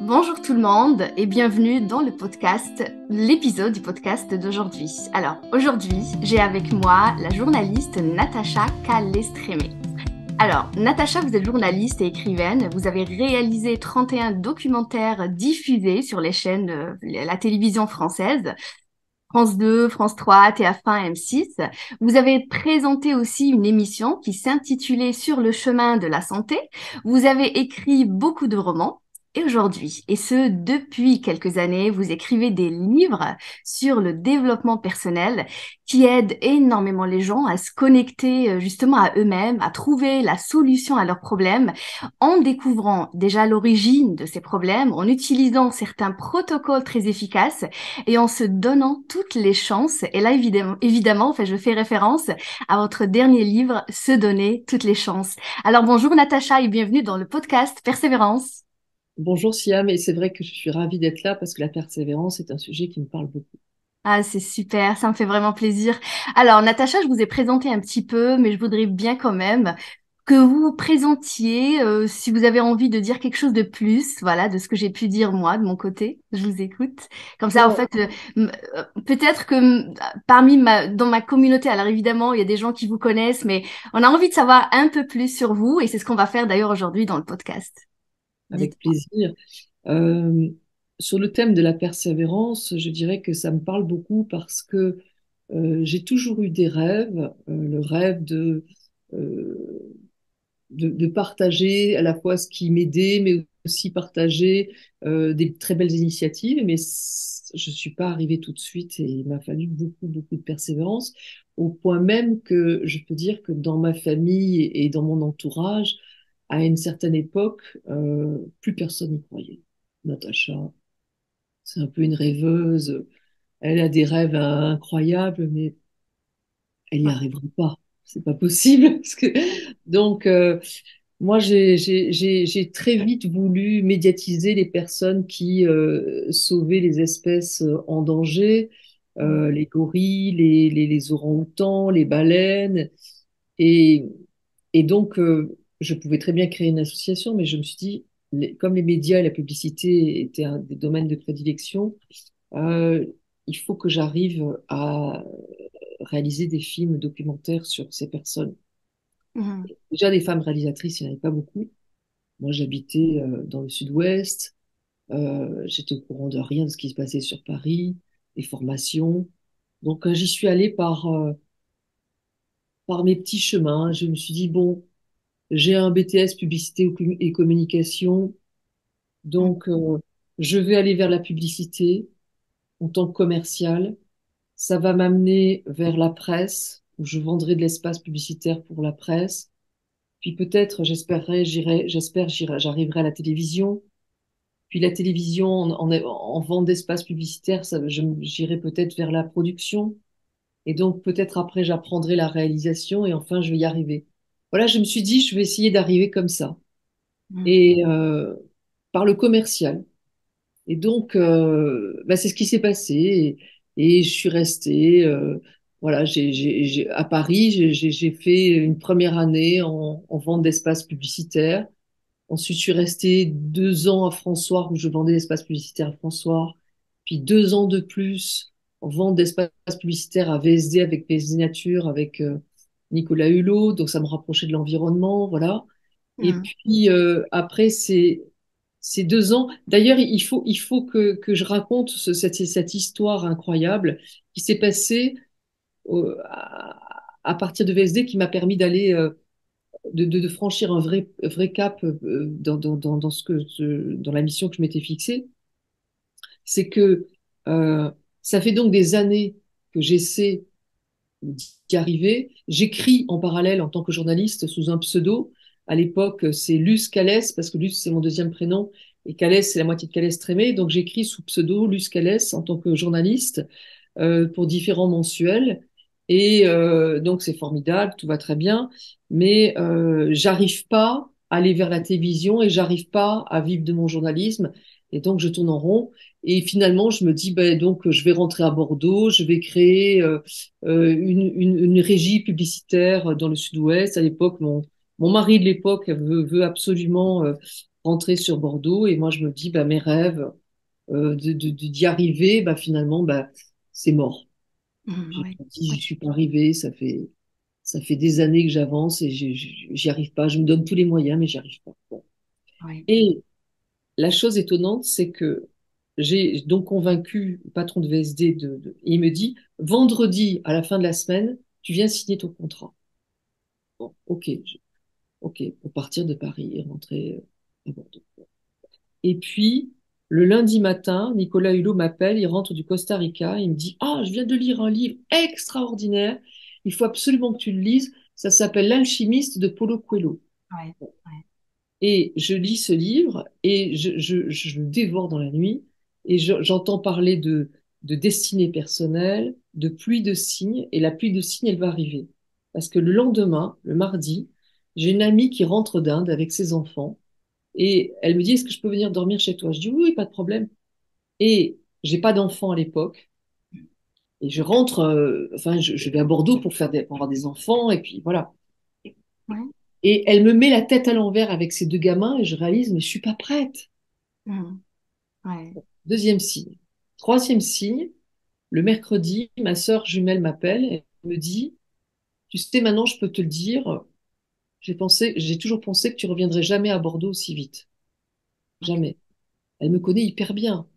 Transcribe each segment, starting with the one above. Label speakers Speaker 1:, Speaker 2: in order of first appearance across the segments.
Speaker 1: Bonjour tout le monde et bienvenue dans l'épisode du podcast d'aujourd'hui. Alors, aujourd'hui, j'ai avec moi la journaliste Natacha Calestrémé. Alors, Natacha, vous êtes journaliste et écrivaine. Vous avez réalisé 31 documentaires diffusés sur les chaînes de la télévision française. France 2, France 3, TF1, M6. Vous avez présenté aussi une émission qui s'intitulait Sur le chemin de la santé. Vous avez écrit beaucoup de romans. Et aujourd'hui, et ce depuis quelques années, vous écrivez des livres sur le développement personnel qui aident énormément les gens à se connecter justement à eux-mêmes, à trouver la solution à leurs problèmes en découvrant déjà l'origine de ces problèmes, en utilisant certains protocoles très efficaces et en se donnant toutes les chances. Et là, évidemment, je fais référence à votre dernier livre, Se donner toutes les chances. Alors, bonjour Natacha et bienvenue dans le podcast Persévérance.
Speaker 2: Bonjour Siam, et c'est vrai que je suis ravie d'être là parce que la persévérance est un sujet qui me parle beaucoup.
Speaker 1: Ah, c'est super, ça me fait vraiment plaisir. Alors, Natacha, je vous ai présenté un petit peu, mais je voudrais bien quand même que vous vous présentiez, si vous avez envie de dire quelque chose de plus, voilà, de ce que j'ai pu dire moi, de mon côté. Je vous écoute. Comme ça, en
Speaker 2: Bon,
Speaker 1: fait, peut-être que dans ma communauté, alors évidemment, il y a des gens qui vous connaissent, mais on a envie de savoir un peu plus sur vous, et c'est ce qu'on va faire d'ailleurs aujourd'hui dans le podcast. Dites.
Speaker 2: avec plaisir. Euh, Sur le thème de la persévérance, je dirais que ça me parle beaucoup parce que j'ai toujours eu des rêves, le rêve euh, de partager à la fois ce qui m'aidait, mais aussi partager des très belles initiatives. Mais je ne suis pas arrivée tout de suite et il m'a fallu beaucoup, beaucoup de persévérance, au point même que je peux dire que dans ma famille et dans mon entourage, à une certaine époque, plus personne n'y croyait. Natacha, c'est un peu une rêveuse. Elle a des rêves incroyables, mais elle n'y arrivera pas. C'est pas possible. Donc, moi, j'ai très vite voulu médiatiser les personnes qui sauvaient les espèces en danger, les gorilles, les orang-outans, les baleines. Et, et donc, je pouvais très bien créer une association, mais je me suis dit, comme les médias et la publicité étaient un des domaines de prédilection, euh, il faut que j'arrive à réaliser des films documentaires sur ces personnes.
Speaker 1: Mhm.
Speaker 2: Déjà, des femmes réalisatrices, il n'y en avait pas beaucoup. Moi, j'habitais dans le sud-ouest. J'étais au courant de rien de ce qui se passait sur Paris, les formations. Donc, j'y suis allée par mes petits chemins. Je me suis dit, bon, j'ai un BTS publicité et communication, donc je vais aller vers la publicité en tant que commercial. Ça va m'amener vers la presse, où je vendrai de l'espace publicitaire pour la presse. Puis peut-être, j'arriverai à la télévision. Puis la télévision, en vente d'espace publicitaire, j'irai peut-être vers la production. Et donc peut-être après, j'apprendrai la réalisation et enfin, je vais y arriver. Voilà, je me suis dit, je vais essayer d'arriver comme ça.
Speaker 1: Mhm.
Speaker 2: Et par le commercial. Et donc, bah, c'est ce qui s'est passé. Et je suis restée. Voilà, à Paris, j'ai fait une première année en vente d'espace publicitaire. Ensuite, je suis restée 2 ans à François où je vendais l'espace publicitaire à François. Puis 2 ans de plus en vente d'espace publicitaire à VSD avec VSD Nature, avec Nicolas Hulot. Donc, ça me rapprochait de l'environnement, voilà. Et
Speaker 1: Mhm.
Speaker 2: puis après ces 2 ans, d'ailleurs, il faut que je raconte cette histoire incroyable qui s'est passée à partir de VSD qui m'a permis d'aller de franchir un vrai cap dans dans la mission que je m'étais fixée. C'est que euh, ça fait donc des années que j'essaie d'y arriver. J'écris en parallèle en tant que journaliste sous un pseudo. À l'époque, c'est Luce Calès, parce que Luce, c'est mon deuxième prénom, et Calès, c'est la moitié de Calès Trémé. Donc, j'écris sous pseudo Luce Calès en tant que journaliste pour différents mensuels. Et donc, c'est formidable, tout va très bien, mais j'arrive pas à aller vers la télévision et j'arrive pas à vivre de mon journalisme. Et donc, je tourne en rond. Et finalement, je me dis, ben, donc, je vais rentrer à Bordeaux, je vais créer une régie publicitaire dans le sud-ouest. À l'époque, mon mari de l'époque veut absolument rentrer sur Bordeaux et moi je me dis, bah, mes rêves d'y arriver, bah, finalement, bah, c'est mort. J'ai
Speaker 1: Ouais.
Speaker 2: dit,
Speaker 1: Ouais.
Speaker 2: j'y suis pas arrivée, ça fait des années que j'avance et j'y arrive pas. Je me donne tous les moyens, mais j'y arrive pas. Bon.
Speaker 1: Ouais.
Speaker 2: Et la chose étonnante, c'est que j'ai donc convaincu le patron de VSD et il me dit, vendredi, à la fin de la semaine, tu viens signer ton contrat. Bon, ok, ok, pour partir de Paris et rentrer à Bordeaux. Et puis, le lundi matin, Nicolas Hulot m'appelle, il rentre du Costa Rica, il me dit, ah, je viens de lire un livre extraordinaire, il faut absolument que tu le lises, ça s'appelle L'Alchimiste de Paulo Coelho.
Speaker 1: Ouais. Ouais.
Speaker 2: Et je lis ce livre et je le dévore dans la nuit et j'entends parler de destinée personnelle, de pluie de signes et la pluie de signes, elle va arriver. Parce que le lendemain, le mardi, j'ai une amie qui rentre d'Inde avec ses enfants et elle me dit, est-ce que je peux venir dormir chez toi? Je dis, oui, oui, pas de problème. Et j'ai pas d'enfants à l'époque et je rentre, enfin, je vais à Bordeaux pour avoir des enfants et puis voilà.
Speaker 1: Ouais.
Speaker 2: Et elle me met la tête à l'envers avec ses deux gamins et je réalise, mais je suis pas prête.
Speaker 1: Mhm. Ouais.
Speaker 2: Deuxième signe. Troisième signe, le mercredi, ma sœur jumelle m'appelle et me dit, tu sais, maintenant je peux te le dire, j'ai toujours pensé que tu reviendrais jamais à Bordeaux aussi vite.
Speaker 1: Ok.
Speaker 2: Jamais. Elle me connaît hyper bien.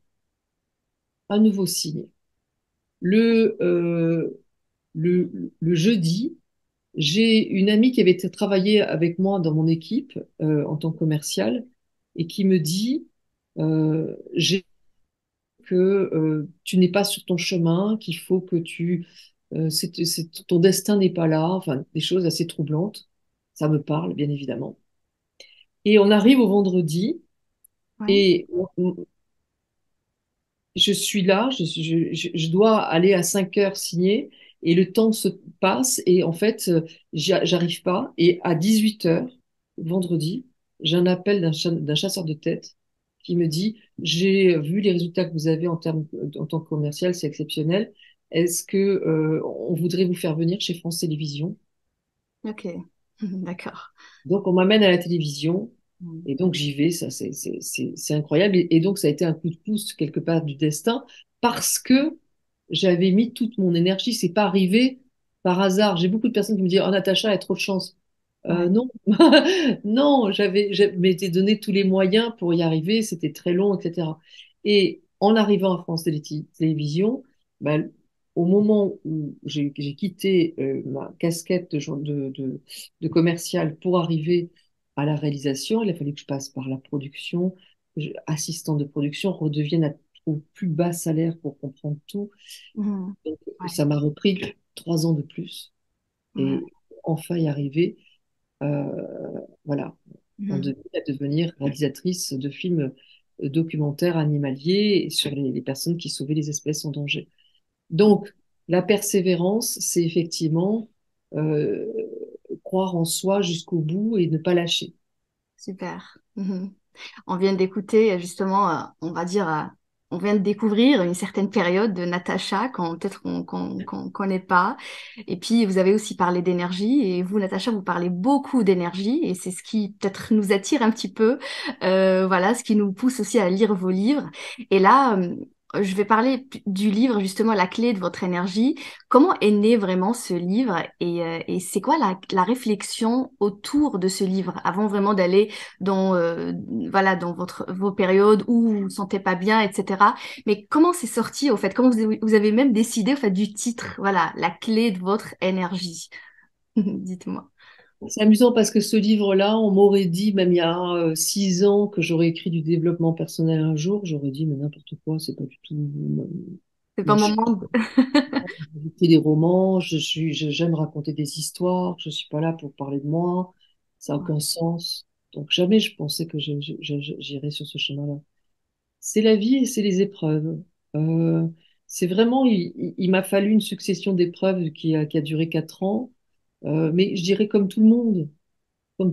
Speaker 2: Un nouveau signe. Le, euh, le jeudi, j'ai une amie qui avait travaillé avec moi dans mon équipe en tant que commerciale et qui me dit, j'ai que tu n'es pas sur ton chemin, qu'il faut que ton destin n'est pas là, enfin des choses assez troublantes. Ça me parle, bien évidemment. Et on arrive au vendredi
Speaker 1: Ouais.
Speaker 2: et je suis là, je dois aller à 5 heures signer et le temps se passe et en fait, j'arrive pas. Et à 18 heures, vendredi, j'ai un appel d'un chasseur de tête qui me dit, j'ai vu les résultats que vous avez en tant que commercial, c'est exceptionnel. Est-ce que, on voudrait vous faire venir chez France Télévisions?
Speaker 1: Ok. D'accord.
Speaker 2: Donc, on m'amène à la télévision
Speaker 1: Mhm.
Speaker 2: et donc j'y vais. Ça, c'est incroyable. Et donc, ça a été un coup de pouce quelque part du destin parce que j'avais mis toute mon énergie. C'est pas arrivé par hasard. J'ai beaucoup de personnes qui me disent, oh, Natacha a trop de chance.
Speaker 1: Ouais.
Speaker 2: Non, non, je m'étais donné tous les moyens pour y arriver. C'était très long, etc. Et en arrivant à France Télévisions, bah, au moment où j'ai quitté ma casquette de commercial pour arriver à la réalisation, il a fallu que je passe par la production, assistant de production, redevienne au plus bas salaire pour comprendre tout.
Speaker 1: Mhm.
Speaker 2: Donc,
Speaker 1: Ouais.
Speaker 2: ça m'a repris 3 ans de plus
Speaker 1: Ouais.
Speaker 2: et enfin y arriver, euh, voilà,
Speaker 1: Mhm.
Speaker 2: à devenir réalisatrice de films documentaires animaliers sur les personnes qui sauvaient les espèces en danger. Donc, la persévérance, c'est effectivement euh, croire en soi jusqu'au bout et ne pas lâcher.
Speaker 1: Super. Mhm. On vient d'écouter justement, on va dire, on vient de découvrir une certaine période de Natacha qu'on peut-être qu'on connaît pas. Et puis vous avez aussi parlé d'énergie et vous, Natacha, vous parlez beaucoup d'énergie et c'est ce qui peut-être nous attire un petit peu, voilà, ce qui nous pousse aussi à lire vos livres. Et là, je vais parler du livre justement La clé de votre énergie. Comment est né vraiment ce livre et c'est quoi la réflexion autour de ce livre avant vraiment d'aller dans, voilà, dans vos périodes où vous vous sentez pas bien, etc. Mais comment c'est sorti, au fait? Comment vous avez même décidé, au fait, du titre? Voilà, la clé de votre énergie. Dites-moi.
Speaker 2: C'est amusant parce que ce livre-là, on m'aurait dit, même il y a 6 ans, que j'aurais écrit du développement personnel un jour. J'aurais dit, mais n'importe quoi, c'est pas du tout.
Speaker 1: C'est pas
Speaker 2: Moi,
Speaker 1: mon
Speaker 2: je suis
Speaker 1: monde.
Speaker 2: j'écris des romans, j'aime raconter des histoires, je suis pas là pour parler de moi, ça n'a aucun sens. Donc jamais je pensais que j'irais sur ce chemin-là. C'est la vie et c'est les épreuves. Euh, c'est vraiment, il m'a fallu une succession d'épreuves qui a duré 4 ans, mais je dirais comme tout le monde,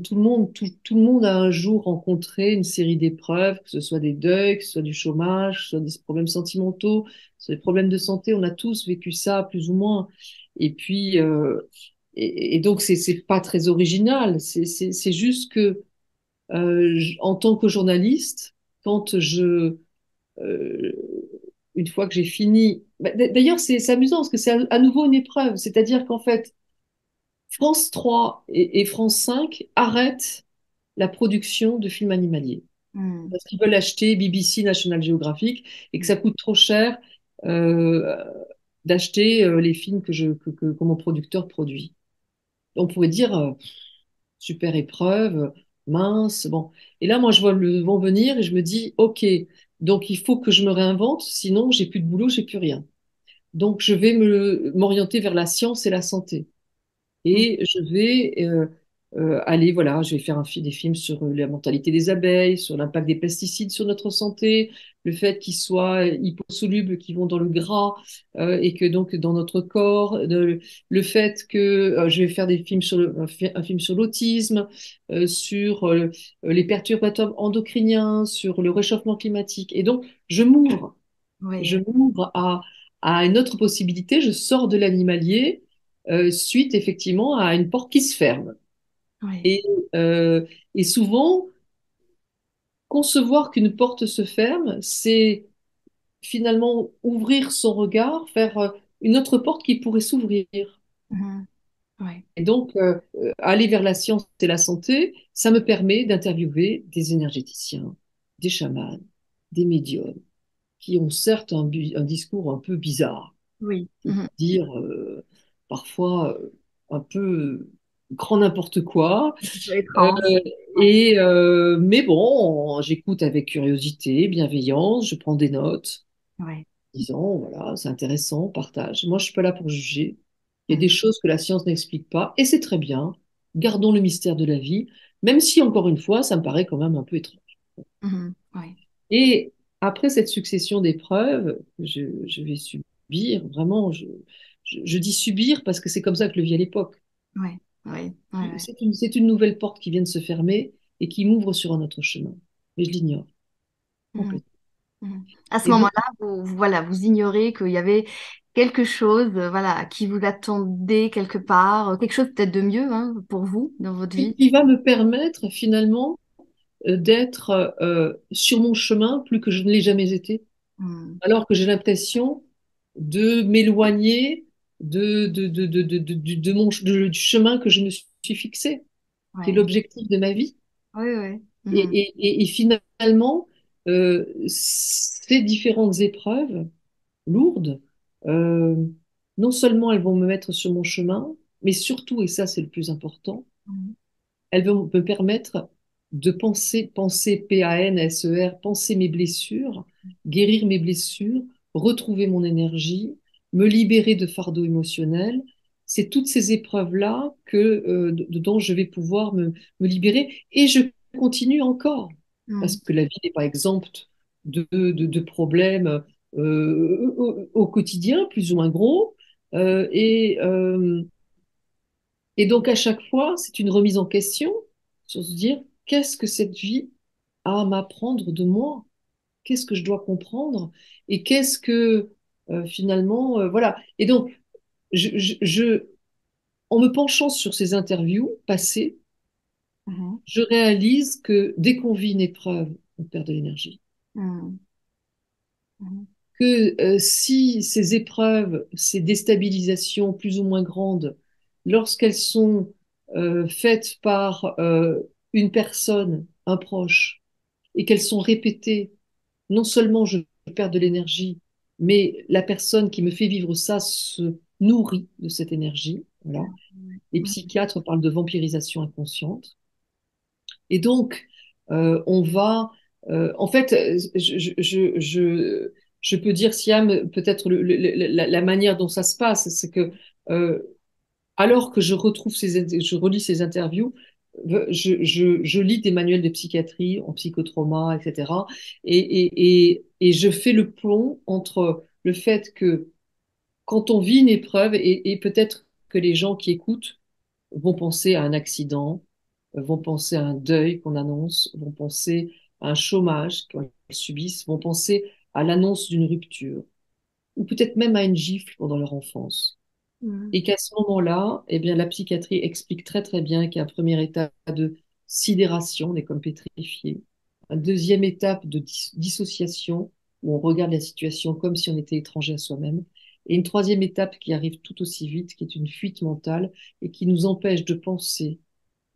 Speaker 2: tout le monde a un jour rencontré une série d'épreuves, que ce soit des deuils, que ce soit du chômage, que ce soit des problèmes sentimentaux, que ce soit des problèmes de santé, on a tous vécu ça plus ou moins. Et puis, et donc c'est pas très original, c'est juste que En tant que journaliste, quand euh, une fois que j'ai fini, d'ailleurs c'est amusant parce que c'est à nouveau une épreuve, c'est-à-dire qu'en fait, France 3 et France 5 arrêtent la production de films animaliers
Speaker 1: Mm.
Speaker 2: parce qu'ils veulent acheter BBC, National Geographic et que ça coûte trop cher euh, d'acheter les films que mon producteur produit. On pourrait dire super épreuve, mince, bon. Et là, moi, je vois le vent venir et je me dis, OK, donc il faut que je me réinvente, sinon j'ai plus de boulot, j'ai plus rien. Donc je vais m'orienter vers la science et la santé.
Speaker 1: Mm.
Speaker 2: Et je vais aller, voilà, je vais faire des films sur la mortalité des abeilles, sur l'impact des pesticides sur notre santé, le fait qu'ils soient hyposolubles, qu'ils vont dans le gras et que donc dans notre corps, le fait que je vais faire des films sur un film sur l'autisme, sur les perturbateurs endocriniens, sur le réchauffement climatique. Et donc, je
Speaker 1: Oui,
Speaker 2: m'ouvre à une autre possibilité, je sors de l'animalier suite effectivement à une porte qui se ferme.
Speaker 1: oui.
Speaker 2: Et, euh, et souvent, concevoir qu'une porte se ferme, c'est finalement ouvrir son regard vers une autre porte qui pourrait s'ouvrir.
Speaker 1: Mhm. Oui,
Speaker 2: Et donc, aller vers la science et la santé, ça me permet d'interviewer des énergéticiens, des chamans, des médiums, qui ont certes un discours un peu bizarre,
Speaker 1: oui. Mhm.
Speaker 2: dire parfois un peu grand n'importe quoi.
Speaker 1: Un peu
Speaker 2: Euh,
Speaker 1: étrange. Oui,
Speaker 2: mais bon, j'écoute avec curiosité, bienveillance, je prends des notes,
Speaker 1: oui.
Speaker 2: disant voilà, c'est intéressant, partage. Moi, je suis pas là pour juger. Il y a des
Speaker 1: Mhm.
Speaker 2: choses que la science n'explique pas, et c'est très bien. Gardons le mystère de la vie, même si encore une fois, ça me paraît quand même un peu étrange.
Speaker 1: Mhm. Oui,
Speaker 2: Et après cette succession d'épreuves, je vais subir, vraiment, je dis subir parce que c'est comme ça que je le vis à l'époque.
Speaker 1: oui, oui, oui, oui.
Speaker 2: C'est une nouvelle porte qui vient de se fermer et qui m'ouvre sur un autre chemin. Mais je l'ignore
Speaker 1: Mhm.
Speaker 2: complètement.
Speaker 1: Mhm. À ce
Speaker 2: Et vous,
Speaker 1: moment-là, voilà, vous ignorez qu'il y avait quelque chose, voilà, qui vous attendait quelque part, quelque chose peut-être de mieux, hein, pour vous dans votre vie.
Speaker 2: qui va me permettre finalement d'être sur mon chemin plus que je ne l'ai jamais été,
Speaker 1: Mhm.
Speaker 2: alors que j'ai l'impression de m'éloigner du chemin que je me suis fixé, qui est
Speaker 1: Ouais.
Speaker 2: l'objectif de ma vie.
Speaker 1: Oui, oui.
Speaker 2: Et,
Speaker 1: Mhm.
Speaker 2: et finalement, ces différentes épreuves lourdes, euh, non seulement elles vont me mettre sur mon chemin, mais surtout, et ça c'est le plus important,
Speaker 1: Mhm.
Speaker 2: elles vont me permettre de penser PANSER, penser mes blessures, guérir mes blessures, retrouver mon énergie, me libérer de fardeaux émotionnels. C'est toutes ces épreuves-là dont je vais pouvoir me libérer. Et je continue encore, parce
Speaker 1: Mhm.
Speaker 2: que la vie n'est pas exempte de problèmes au quotidien, plus ou moins gros. Euh, et, euh, et donc, à chaque fois, c'est une remise en question sur se dire, qu'est-ce que cette vie a à m'apprendre de moi? Qu'est-ce que je dois comprendre? Et qu'est-ce que, finalement, voilà. Et donc, en me penchant sur ces interviews passées,
Speaker 1: Mhm.
Speaker 2: je réalise que dès qu'on vit une épreuve, on perd de l'énergie.
Speaker 1: Mhm. Mhm.
Speaker 2: Que si ces épreuves, ces déstabilisations plus ou moins grandes, lorsqu'elles sont faites par une personne, un proche, et qu'elles sont répétées, non seulement je perds de l'énergie, mais la personne qui me fait vivre ça se nourrit de cette énergie. Voilà. Les
Speaker 1: Mhm.
Speaker 2: psychiatres parlent de vampirisation inconsciente. Et donc, on va, en fait, je peux dire, Siam, peut-être la manière dont ça se passe, c'est que euh, alors que je relis ces interviews, je lis des manuels de psychiatrie en psychotrauma, etc. Et je fais le pont entre le fait que quand on vit une épreuve, et peut-être que les gens qui écoutent vont penser à un accident, vont penser à un deuil qu'on annonce, vont penser à un chômage qu'ils subissent, vont penser à l'annonce d'une rupture, ou peut-être même à une gifle pendant leur enfance.
Speaker 1: Mhm.
Speaker 2: Et qu'à ce moment-là, eh bien, la psychiatrie explique très très bien qu'il y a un premier état de sidération, on est comme pétrifié. Une deuxième étape de dissociation, où on regarde la situation comme si on était étranger à soi-même. Et une troisième étape qui arrive tout aussi vite, qui est une fuite mentale et qui nous empêche de penser,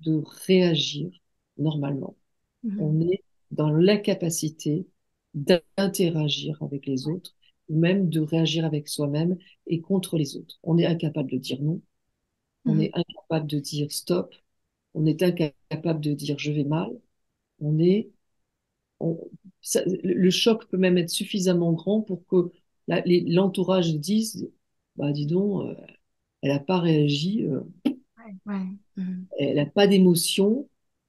Speaker 2: de réagir normalement.
Speaker 1: Mhm.
Speaker 2: On est dans l'incapacité d'interagir avec les autres, ou même de réagir avec soi-même et contre les autres. On est incapable de dire non, on
Speaker 1: Mhm.
Speaker 2: est incapable de dire stop, on est incapable de dire je vais mal, on est, on- le choc peut même être suffisamment grand pour que l'entourage dise, bah dis donc, elle n'a pas réagi,
Speaker 1: Ouais, ouais. Mhm.
Speaker 2: elle n'a pas d'émotion,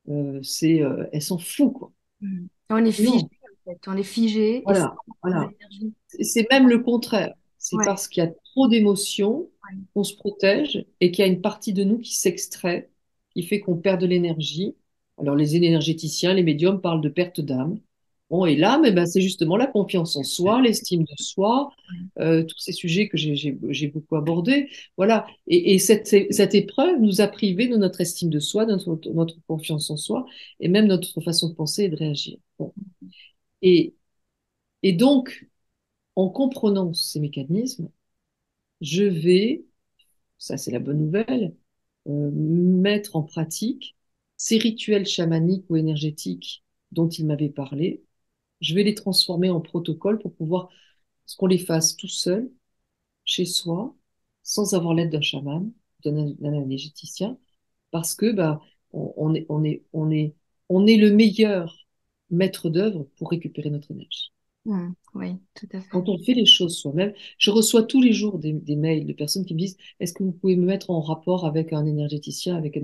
Speaker 2: elle s'en fout, quoi.
Speaker 1: Mhm. On est figé,
Speaker 2: Non,
Speaker 1: en fait. On est figé et ça
Speaker 2: voilà,
Speaker 1: prend de
Speaker 2: voilà.
Speaker 1: l'énergie.
Speaker 2: C'est même le contraire. C'est
Speaker 1: Ouais,
Speaker 2: parce qu'il y a trop d'émotions
Speaker 1: ouais.
Speaker 2: qu'on se protège et qu'il y a une partie de nous qui s'extrait, qui fait qu'on perd de l'énergie. Alors les énergéticiens, les médiums parlent de perte d'âme. Bon, et l'âme, eh ben, c'est justement la confiance en soi, l'estime de soi,
Speaker 1: Ouais.
Speaker 2: tous ces sujets que j'ai beaucoup abordés. Voilà. Et cette épreuve nous a privés de notre estime de soi, de notre confiance en soi, et même notre façon de penser et de réagir. Bon. Et, et donc, en comprenant ces mécanismes, je vais, ça c'est la bonne nouvelle, mettre en pratique ces rituels chamaniques ou énergétiques dont il m'avait parlé. Je vais les transformer en protocole pour pouvoir, ce qu'on les fasse tout seul, chez soi, sans avoir l'aide d'un chaman, d'un énergéticien, parce que bah, on est le meilleur maître d'œuvre pour récupérer notre énergie.
Speaker 1: Mhm. Oui, tout à fait.
Speaker 2: Quand on fait les choses soi-même, je reçois tous les jours des mails de personnes qui me disent, est-ce que vous pouvez me mettre en rapport avec un énergéticien, avec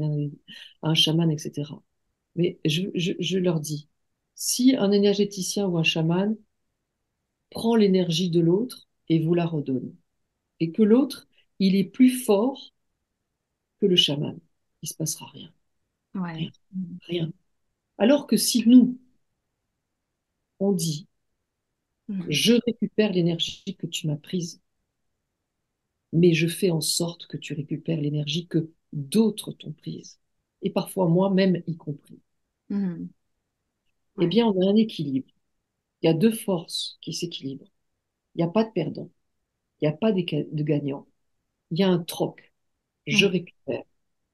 Speaker 2: un chaman, etc. Mais je leur dis, si un énergéticien ou un chaman prend l'énergie de l'autre et vous la redonne, et que l'autre, il est plus fort que le chaman, il se passera rien,
Speaker 1: Ouais.
Speaker 2: rien,
Speaker 1: Mhm.
Speaker 2: rien. Alors que si nous, on dit,
Speaker 1: Mhm.
Speaker 2: je récupère l'énergie que tu m'as prise, mais je fais en sorte que tu récupères l'énergie que d'autres t'ont prise, et parfois moi-même y compris,
Speaker 1: Mhm.
Speaker 2: eh
Speaker 1: Ouais.
Speaker 2: bien, on a un équilibre. Il y a deux forces qui s'équilibrent. Il n'y a pas de perdant, il n'y a pas de gagnant. Il y a un troc. Je
Speaker 1: Mhm.
Speaker 2: récupère,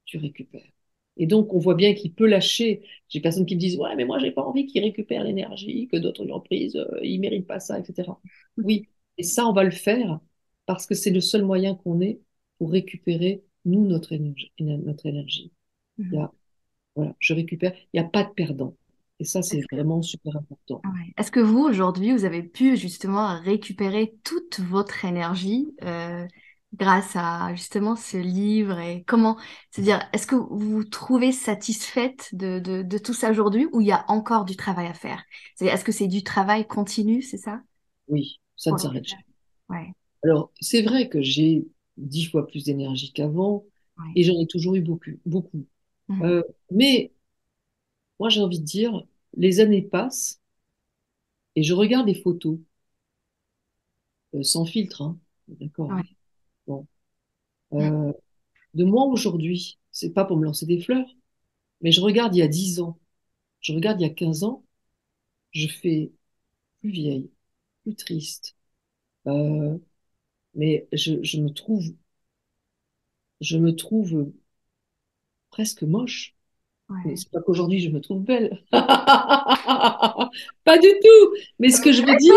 Speaker 2: tu récupères. Et donc, on voit bien qu'il peut lâcher. J'ai des personnes qui me disent, ouais, mais moi, j'ai pas envie qu'il récupère l'énergie, que d'autres lui ont prise, il mérite pas ça, etc. Oui, et ça, on va le faire parce que c'est le seul moyen qu'on ait pour récupérer, nous, notre énergie. Notre énergie. Il y
Speaker 1: Mhm.
Speaker 2: a, voilà, je récupère, il n'y a pas de perdant. Et ça, c'est
Speaker 1: Est-ce que,
Speaker 2: vraiment super important.
Speaker 1: ouais. Est-ce que vous, aujourd'hui, vous avez pu justement récupérer toute votre énergie grâce à justement ce livre et comment, c'est-à-dire, est-ce que vous vous trouvez satisfaite de tout ça aujourd'hui ou il y a encore du travail à faire? C'est-à-dire, est-ce que c'est du travail continu, c'est ça?
Speaker 2: Oui, ça ne
Speaker 1: Pour
Speaker 2: s'arrête
Speaker 1: récupérer.
Speaker 2: jamais.
Speaker 1: Ouais,
Speaker 2: Alors, c'est vrai que j'ai 10 fois plus d'énergie qu'avant
Speaker 1: ouais.
Speaker 2: et j'en ai toujours eu beaucoup, beaucoup.
Speaker 1: Mhm.
Speaker 2: Euh, mais moi, j'ai envie de dire, les années passent et je regarde les photos, sans filtre, hein, d'accord, hein,
Speaker 1: Ouais.
Speaker 2: bon, euh, de moi aujourd'hui. C'est pas pour me lancer des fleurs, mais je regarde il y a 10 ans, je regarde il y a 15 ans, je fais plus vieille, plus triste, euh, mais je me trouve presque moche. Mais
Speaker 1: Ouais.
Speaker 2: c'est pas qu'aujourd'hui je me trouve belle. Pas du tout. Mais ce que je veux dire,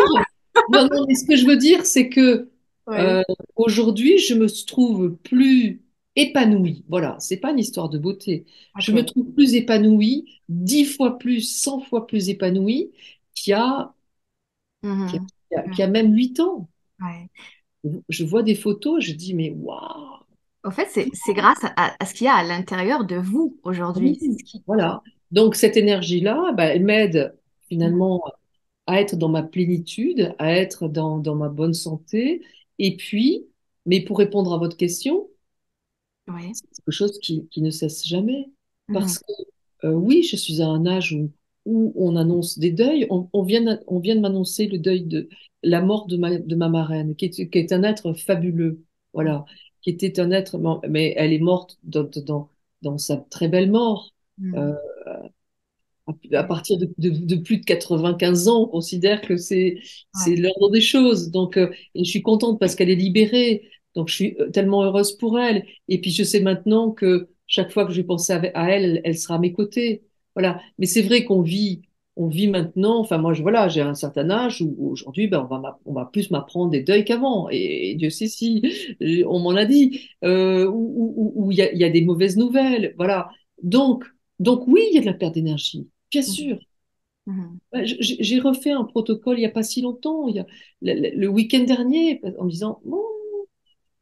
Speaker 2: non, non, mais ce que je veux dire, c'est que
Speaker 1: Ouais.
Speaker 2: euh, aujourd'hui, je me trouve plus épanouie. Voilà, c'est pas une histoire de beauté. Je me
Speaker 1: Ok.
Speaker 2: trouve plus épanouie, 10 fois plus, 100 fois plus épanouie qu'il y a,
Speaker 1: Mhm.
Speaker 2: qu'il y a même 8 ans.
Speaker 1: Ouais.
Speaker 2: Je vois des photos, je dis, mais waouh!
Speaker 1: Au fait, c'est grâce à ce qu'il y a à l'intérieur de vous aujourd'hui.
Speaker 2: Oui,
Speaker 1: C'est ce qui...
Speaker 2: voilà. Donc cette énergie-là, bah, elle m'aide
Speaker 1: Mhm.
Speaker 2: finalement à être dans ma plénitude, à être dans ma bonne santé. Et puis, mais pour répondre à votre question,
Speaker 1: Ouais.
Speaker 2: c'est quelque chose qui ne cesse jamais.
Speaker 1: Mhm.
Speaker 2: Parce que oui, je suis à un âge où on annonce des deuils. On vient de m'annoncer le deuil de la mort de ma marraine, qui est un être fabuleux, voilà, qui était un être, mais elle est morte dans sa très belle mort.
Speaker 1: Mhm.
Speaker 2: Euh, à partir de plus de 95 ans, on considère que c'est
Speaker 1: Ouais.
Speaker 2: l'ordre des choses. Donc, et je suis contente parce qu'elle est libérée. Donc, je suis tellement heureuse pour elle. Et puis, je sais maintenant que chaque fois que je vais penser à elle, elle sera à mes côtés. Voilà. Mais c'est vrai on vit maintenant. Enfin, moi, voilà, j'ai un certain âge où aujourd'hui, ben, on va plus m'apprendre des deuils qu'avant. Et Dieu sait si, on m'en a dit, où il y a des mauvaises nouvelles. Voilà. Donc, donc oui, il y a de la perte d'énergie. Bien
Speaker 1: Mhm.
Speaker 2: sûr.
Speaker 1: Mhm.
Speaker 2: Ouais, j'ai refait un protocole il n'y a pas si longtemps, le week-end dernier, en me disant, bon,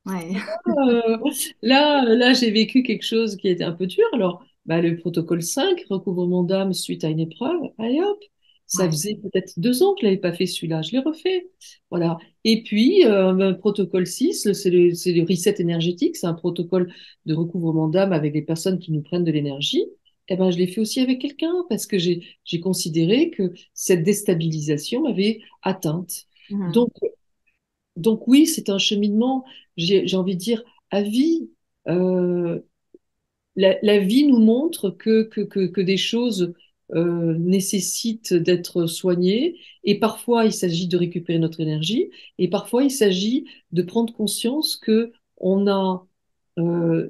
Speaker 1: Ouais.
Speaker 2: euh, là, j'ai vécu quelque chose qui était un peu dur. Alors, bah, le protocole 5, recouvrement d'âme suite à une épreuve, allez hop, ça
Speaker 1: Ouais.
Speaker 2: faisait peut-être 2 ans que je l'avais pas fait celui-là, je l'ai refait. Voilà. Et puis, protocole 6, c'est le reset énergétique, c'est un protocole de recouvrement d'âme avec des personnes qui nous prennent de l'énergie. Eh ben, je l'ai fait aussi avec quelqu'un parce que j'ai considéré que cette déstabilisation m'avait atteinte.
Speaker 1: Mhm.
Speaker 2: Donc, donc oui, c'est un cheminement, j'ai envie de dire, à vie. Euh, la vie nous montre que des choses nécessitent d'être soignées, et parfois il s'agit de récupérer notre énergie, et parfois il s'agit de prendre conscience que on a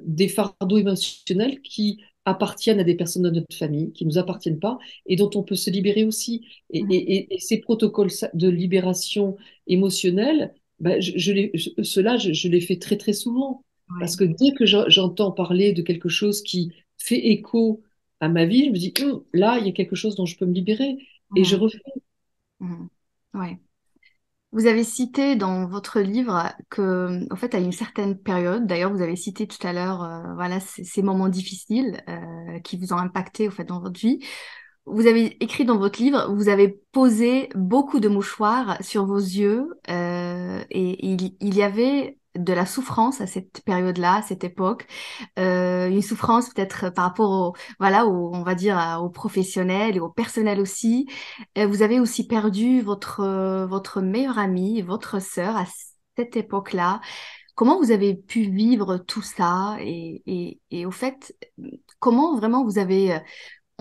Speaker 2: des fardeaux émotionnels qui appartiennent à des personnes de notre famille, qui ne nous appartiennent pas, et dont on peut se libérer aussi.
Speaker 1: Mhm.
Speaker 2: Et ces protocoles de libération émotionnelle, ben, ceux-là, je les fais très très souvent. Parce
Speaker 1: Ouais.
Speaker 2: que dès que j'entends parler de quelque chose qui fait écho à ma vie, je me dis, là, il y a quelque chose dont je peux me libérer. Et je
Speaker 1: Mhm.
Speaker 2: refais.
Speaker 1: Mhm. Ouais. Vous avez cité dans votre livre que, en fait, à une certaine période, d'ailleurs, vous avez cité tout à l'heure, voilà, ces moments difficiles qui vous ont impacté, en fait, dans votre vie. Vous avez écrit dans votre livre, vous avez posé beaucoup de mouchoirs sur vos yeux et il y avait de la souffrance à cette période-là, à cette époque, une souffrance peut-être par rapport au, voilà, on va dire aux professionnels et au personnel aussi. Vous avez aussi perdu votre meilleure amie, votre sœur à cette époque-là. Comment vous avez pu vivre tout ça et au fait, comment vraiment vous avez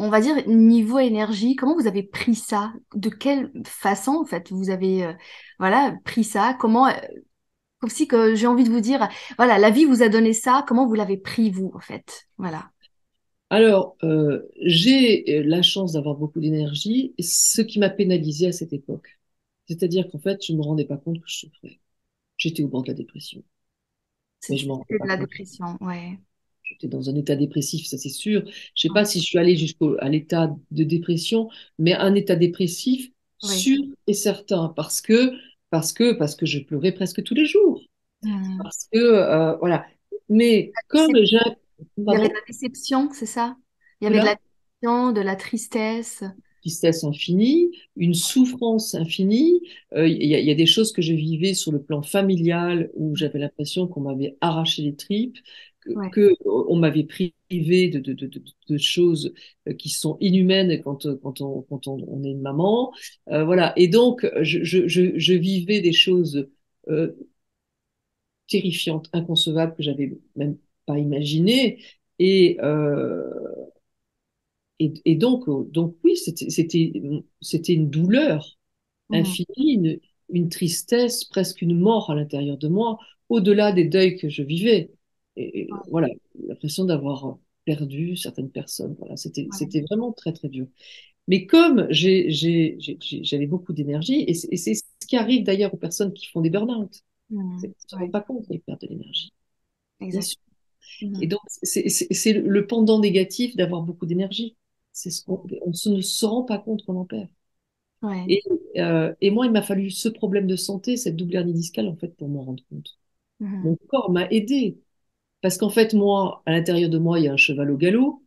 Speaker 1: on va dire niveau énergie, comment vous avez pris ça? De quelle façon, en fait, vous avez voilà, pris ça? Comment, aussi que j'ai envie de vous dire, voilà, la vie vous a donné ça, comment vous l'avez pris, vous, en fait? Voilà.
Speaker 2: Alors, j'ai la chance d'avoir beaucoup d'énergie, ce qui m'a pénalisée à cette époque. C'est-à-dire qu'en fait, je ne me rendais pas compte que je souffrais. J'étais au bord de la dépression, mais je m'en rendais
Speaker 1: C'était de
Speaker 2: pas
Speaker 1: la
Speaker 2: compte.
Speaker 1: dépression, ouais.
Speaker 2: J'étais dans un état dépressif, ça c'est sûr. Je sais
Speaker 1: Ouais.
Speaker 2: pas si je suis allée jusqu'à l'état de dépression, mais un état dépressif
Speaker 1: Oui.
Speaker 2: sûr et certain, parce que je pleurais presque tous les jours.
Speaker 1: Hmm.
Speaker 2: Parce que, voilà. Mais comme
Speaker 1: C'est-
Speaker 2: j'ai...
Speaker 1: Il y avait de
Speaker 2: Pardon?
Speaker 1: la déception, c'est ça? Il y avait de la
Speaker 2: Oula,
Speaker 1: déception, de la tristesse.
Speaker 2: tristesse infinie, une souffrance infinie. Il y a des choses que je vivais sur le plan familial où j'avais l'impression qu'on m'avait arraché les tripes,
Speaker 1: Ouais.
Speaker 2: on m'avait privé de choses qui sont inhumaines on est une maman. Voilà. Et donc, je vivais des choses euh, terrifiantes, inconcevables que j'avais même pas imaginées. Et, euh, et donc oui, c'était une douleur
Speaker 1: Hmm.
Speaker 2: infinie, une tristesse, presque une mort à l'intérieur de moi, au-delà des deuils que je vivais. Et
Speaker 1: Ouais.
Speaker 2: voilà, l'impression d'avoir perdu certaines personnes. Voilà,
Speaker 1: Ouais.
Speaker 2: c'était vraiment très, très dur. Mais comme j'avais beaucoup d'énergie, et c'est ce qui arrive d'ailleurs aux personnes qui font des burn-out,
Speaker 1: Hmm.
Speaker 2: c'est qu'ils ne se rendent
Speaker 1: Ouais.
Speaker 2: pas compte qu'ils perdent de l'énergie, bien
Speaker 1: Exact.
Speaker 2: sûr. Et
Speaker 1: Hmm.
Speaker 2: donc, c'est le pendant négatif d'avoir beaucoup d'énergie. C'est ce ne se rend pas compte qu'on en perd.
Speaker 1: Ouais.
Speaker 2: Et, et moi, il m'a fallu ce problème de santé, cette double hernie discale, en fait, pour m'en rendre compte.
Speaker 1: Hmm.
Speaker 2: Mon corps m'a aidé. Parce qu'en fait, moi, à l'intérieur de moi, il y a un cheval au galop.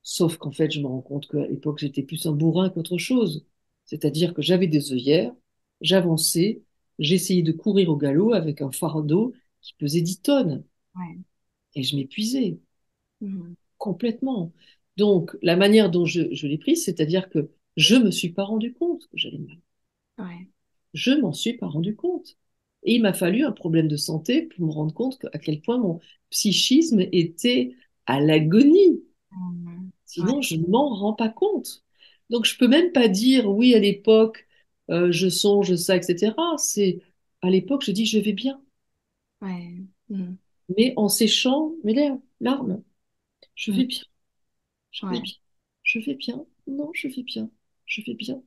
Speaker 2: Sauf qu'en fait, je me rends compte qu'à l'époque, j'étais plus un bourrin qu'autre chose. C'est-à-dire que j'avais des œillères, j'avançais, j'essayais de courir au galop avec un fardeau qui pesait 10 tonnes.
Speaker 1: Ouais.
Speaker 2: Et je m'épuisais
Speaker 1: Hmm.
Speaker 2: complètement. Donc, la manière dont je l'ai prise, c'est-à-dire que je me suis pas rendu compte que j'allais mal.
Speaker 1: Ouais.
Speaker 2: Je m'en suis pas rendu compte. Et il m'a fallu un problème de santé pour me rendre compte à quel point mon psychisme était à l'agonie.
Speaker 1: Hmm. Ouais.
Speaker 2: Sinon, je ne m'en rends pas compte. Donc, je peux même pas dire, oui, à l'époque, je songe ça, etc. C'est, à l'époque, je dis, je vais bien.
Speaker 1: Ouais. Mhm.
Speaker 2: Mais en séchant mes larmes, je
Speaker 1: Mhm.
Speaker 2: vais bien, je vais
Speaker 1: Ouais.
Speaker 2: bien, je vais bien, non, je vais bien, je vais bien,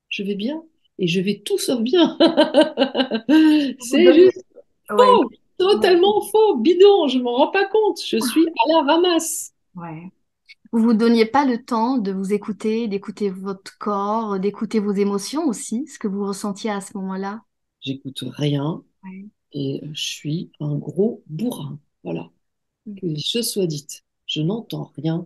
Speaker 2: je vais bien, et je vais tout sauf bien.
Speaker 1: Vous
Speaker 2: C'est
Speaker 1: donnez...
Speaker 2: juste
Speaker 1: Ouais.
Speaker 2: faux,
Speaker 1: Ouais.
Speaker 2: totalement faux, bidon, je m'en rends pas compte, je suis à la ramasse.
Speaker 1: Ouais. Vous vous donniez pas le temps de vous écouter, d'écouter votre corps, d'écouter vos émotions aussi, ce que vous ressentiez à ce moment-là.
Speaker 2: J'écoute rien
Speaker 1: Ouais.
Speaker 2: et je suis un gros bourrin. Voilà,
Speaker 1: Mhm.
Speaker 2: que les choses soient dites. Je n'entends rien,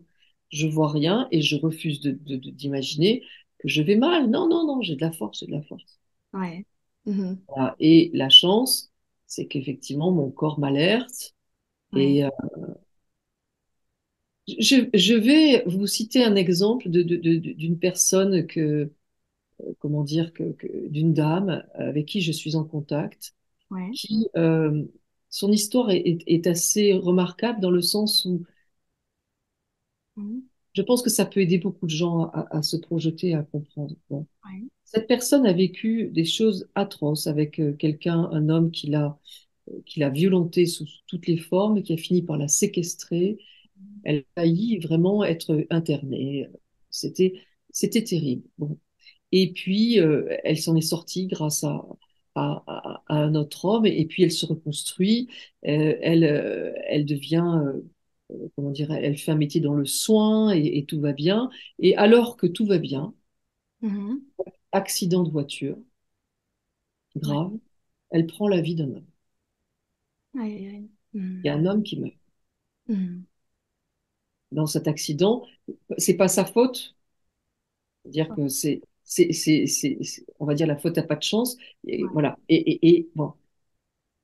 Speaker 2: je vois rien et je refuse d'imaginer que je vais mal. Non, non, non, j'ai de la force, j'ai de la force.
Speaker 1: Ouais. Mhm.
Speaker 2: Voilà. Et la chance, c'est qu'effectivement, mon corps m'alerte.
Speaker 1: Ouais.
Speaker 2: Et je vais vous citer un exemple d'une personne comment dire, d'une dame avec qui je suis en contact,
Speaker 1: Ouais.
Speaker 2: qui, son histoire est assez remarquable dans le sens où
Speaker 1: Mhm.
Speaker 2: je pense que ça peut aider beaucoup de gens à se projeter, à comprendre. Bon.
Speaker 1: Ouais.
Speaker 2: Cette personne a vécu des choses atroces avec quelqu'un, un homme qui l'a violentée sous toutes les formes et qui a fini par la séquestrer. Elle a failli vraiment être internée. C'était, c'était terrible. Bon. Et puis, elle s'en est sortie grâce à un autre homme, et puis elle se reconstruit. Elle devient, comment dire, elle fait un métier dans le soin, et tout va bien. Et alors que tout va bien,
Speaker 1: Mhm.
Speaker 2: accident de voiture
Speaker 1: Ouais.
Speaker 2: grave, elle prend la vie d'un homme.
Speaker 1: Aïe, aïe, aïe.
Speaker 2: Il y a
Speaker 1: Mhm.
Speaker 2: un homme qui meurt.
Speaker 1: Mhm.
Speaker 2: Dans cet accident, c'est pas sa faute. C'est-à-dire que on va dire, la faute n'a pas de chance. Et
Speaker 1: Ouais.
Speaker 2: voilà. Bon,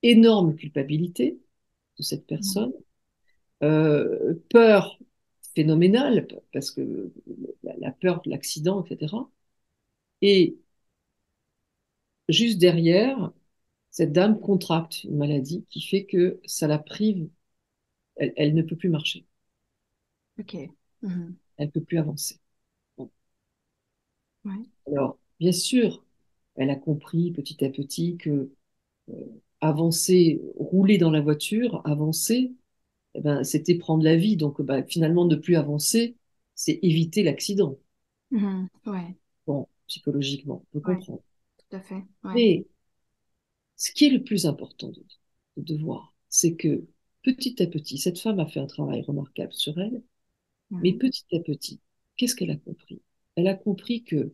Speaker 2: énorme culpabilité de cette
Speaker 1: Mhm.
Speaker 2: personne, peur phénoménale, parce que la peur de l'accident, etc. Et juste derrière, cette dame contracte une maladie qui fait que ça la prive, elle ne peut plus marcher,
Speaker 1: Ok. Mhm.
Speaker 2: elle ne peut plus avancer. Bon.
Speaker 1: Ouais.
Speaker 2: Alors, bien sûr, elle a compris petit à petit que avancer, rouler dans la voiture, avancer, eh ben, c'était prendre la vie. Donc, ben, finalement, ne plus avancer, c'est éviter l'accident.
Speaker 1: Mhm. Ouais.
Speaker 2: Bon, psychologiquement, on peut
Speaker 1: Ouais.
Speaker 2: comprendre.
Speaker 1: Tout à fait. Ouais.
Speaker 2: Mais ce qui est le plus important de voir, c'est que petit à petit, cette femme a fait un travail remarquable sur elle, mais
Speaker 1: Mhm.
Speaker 2: petit à petit, qu'est-ce qu'elle a compris? Elle a compris que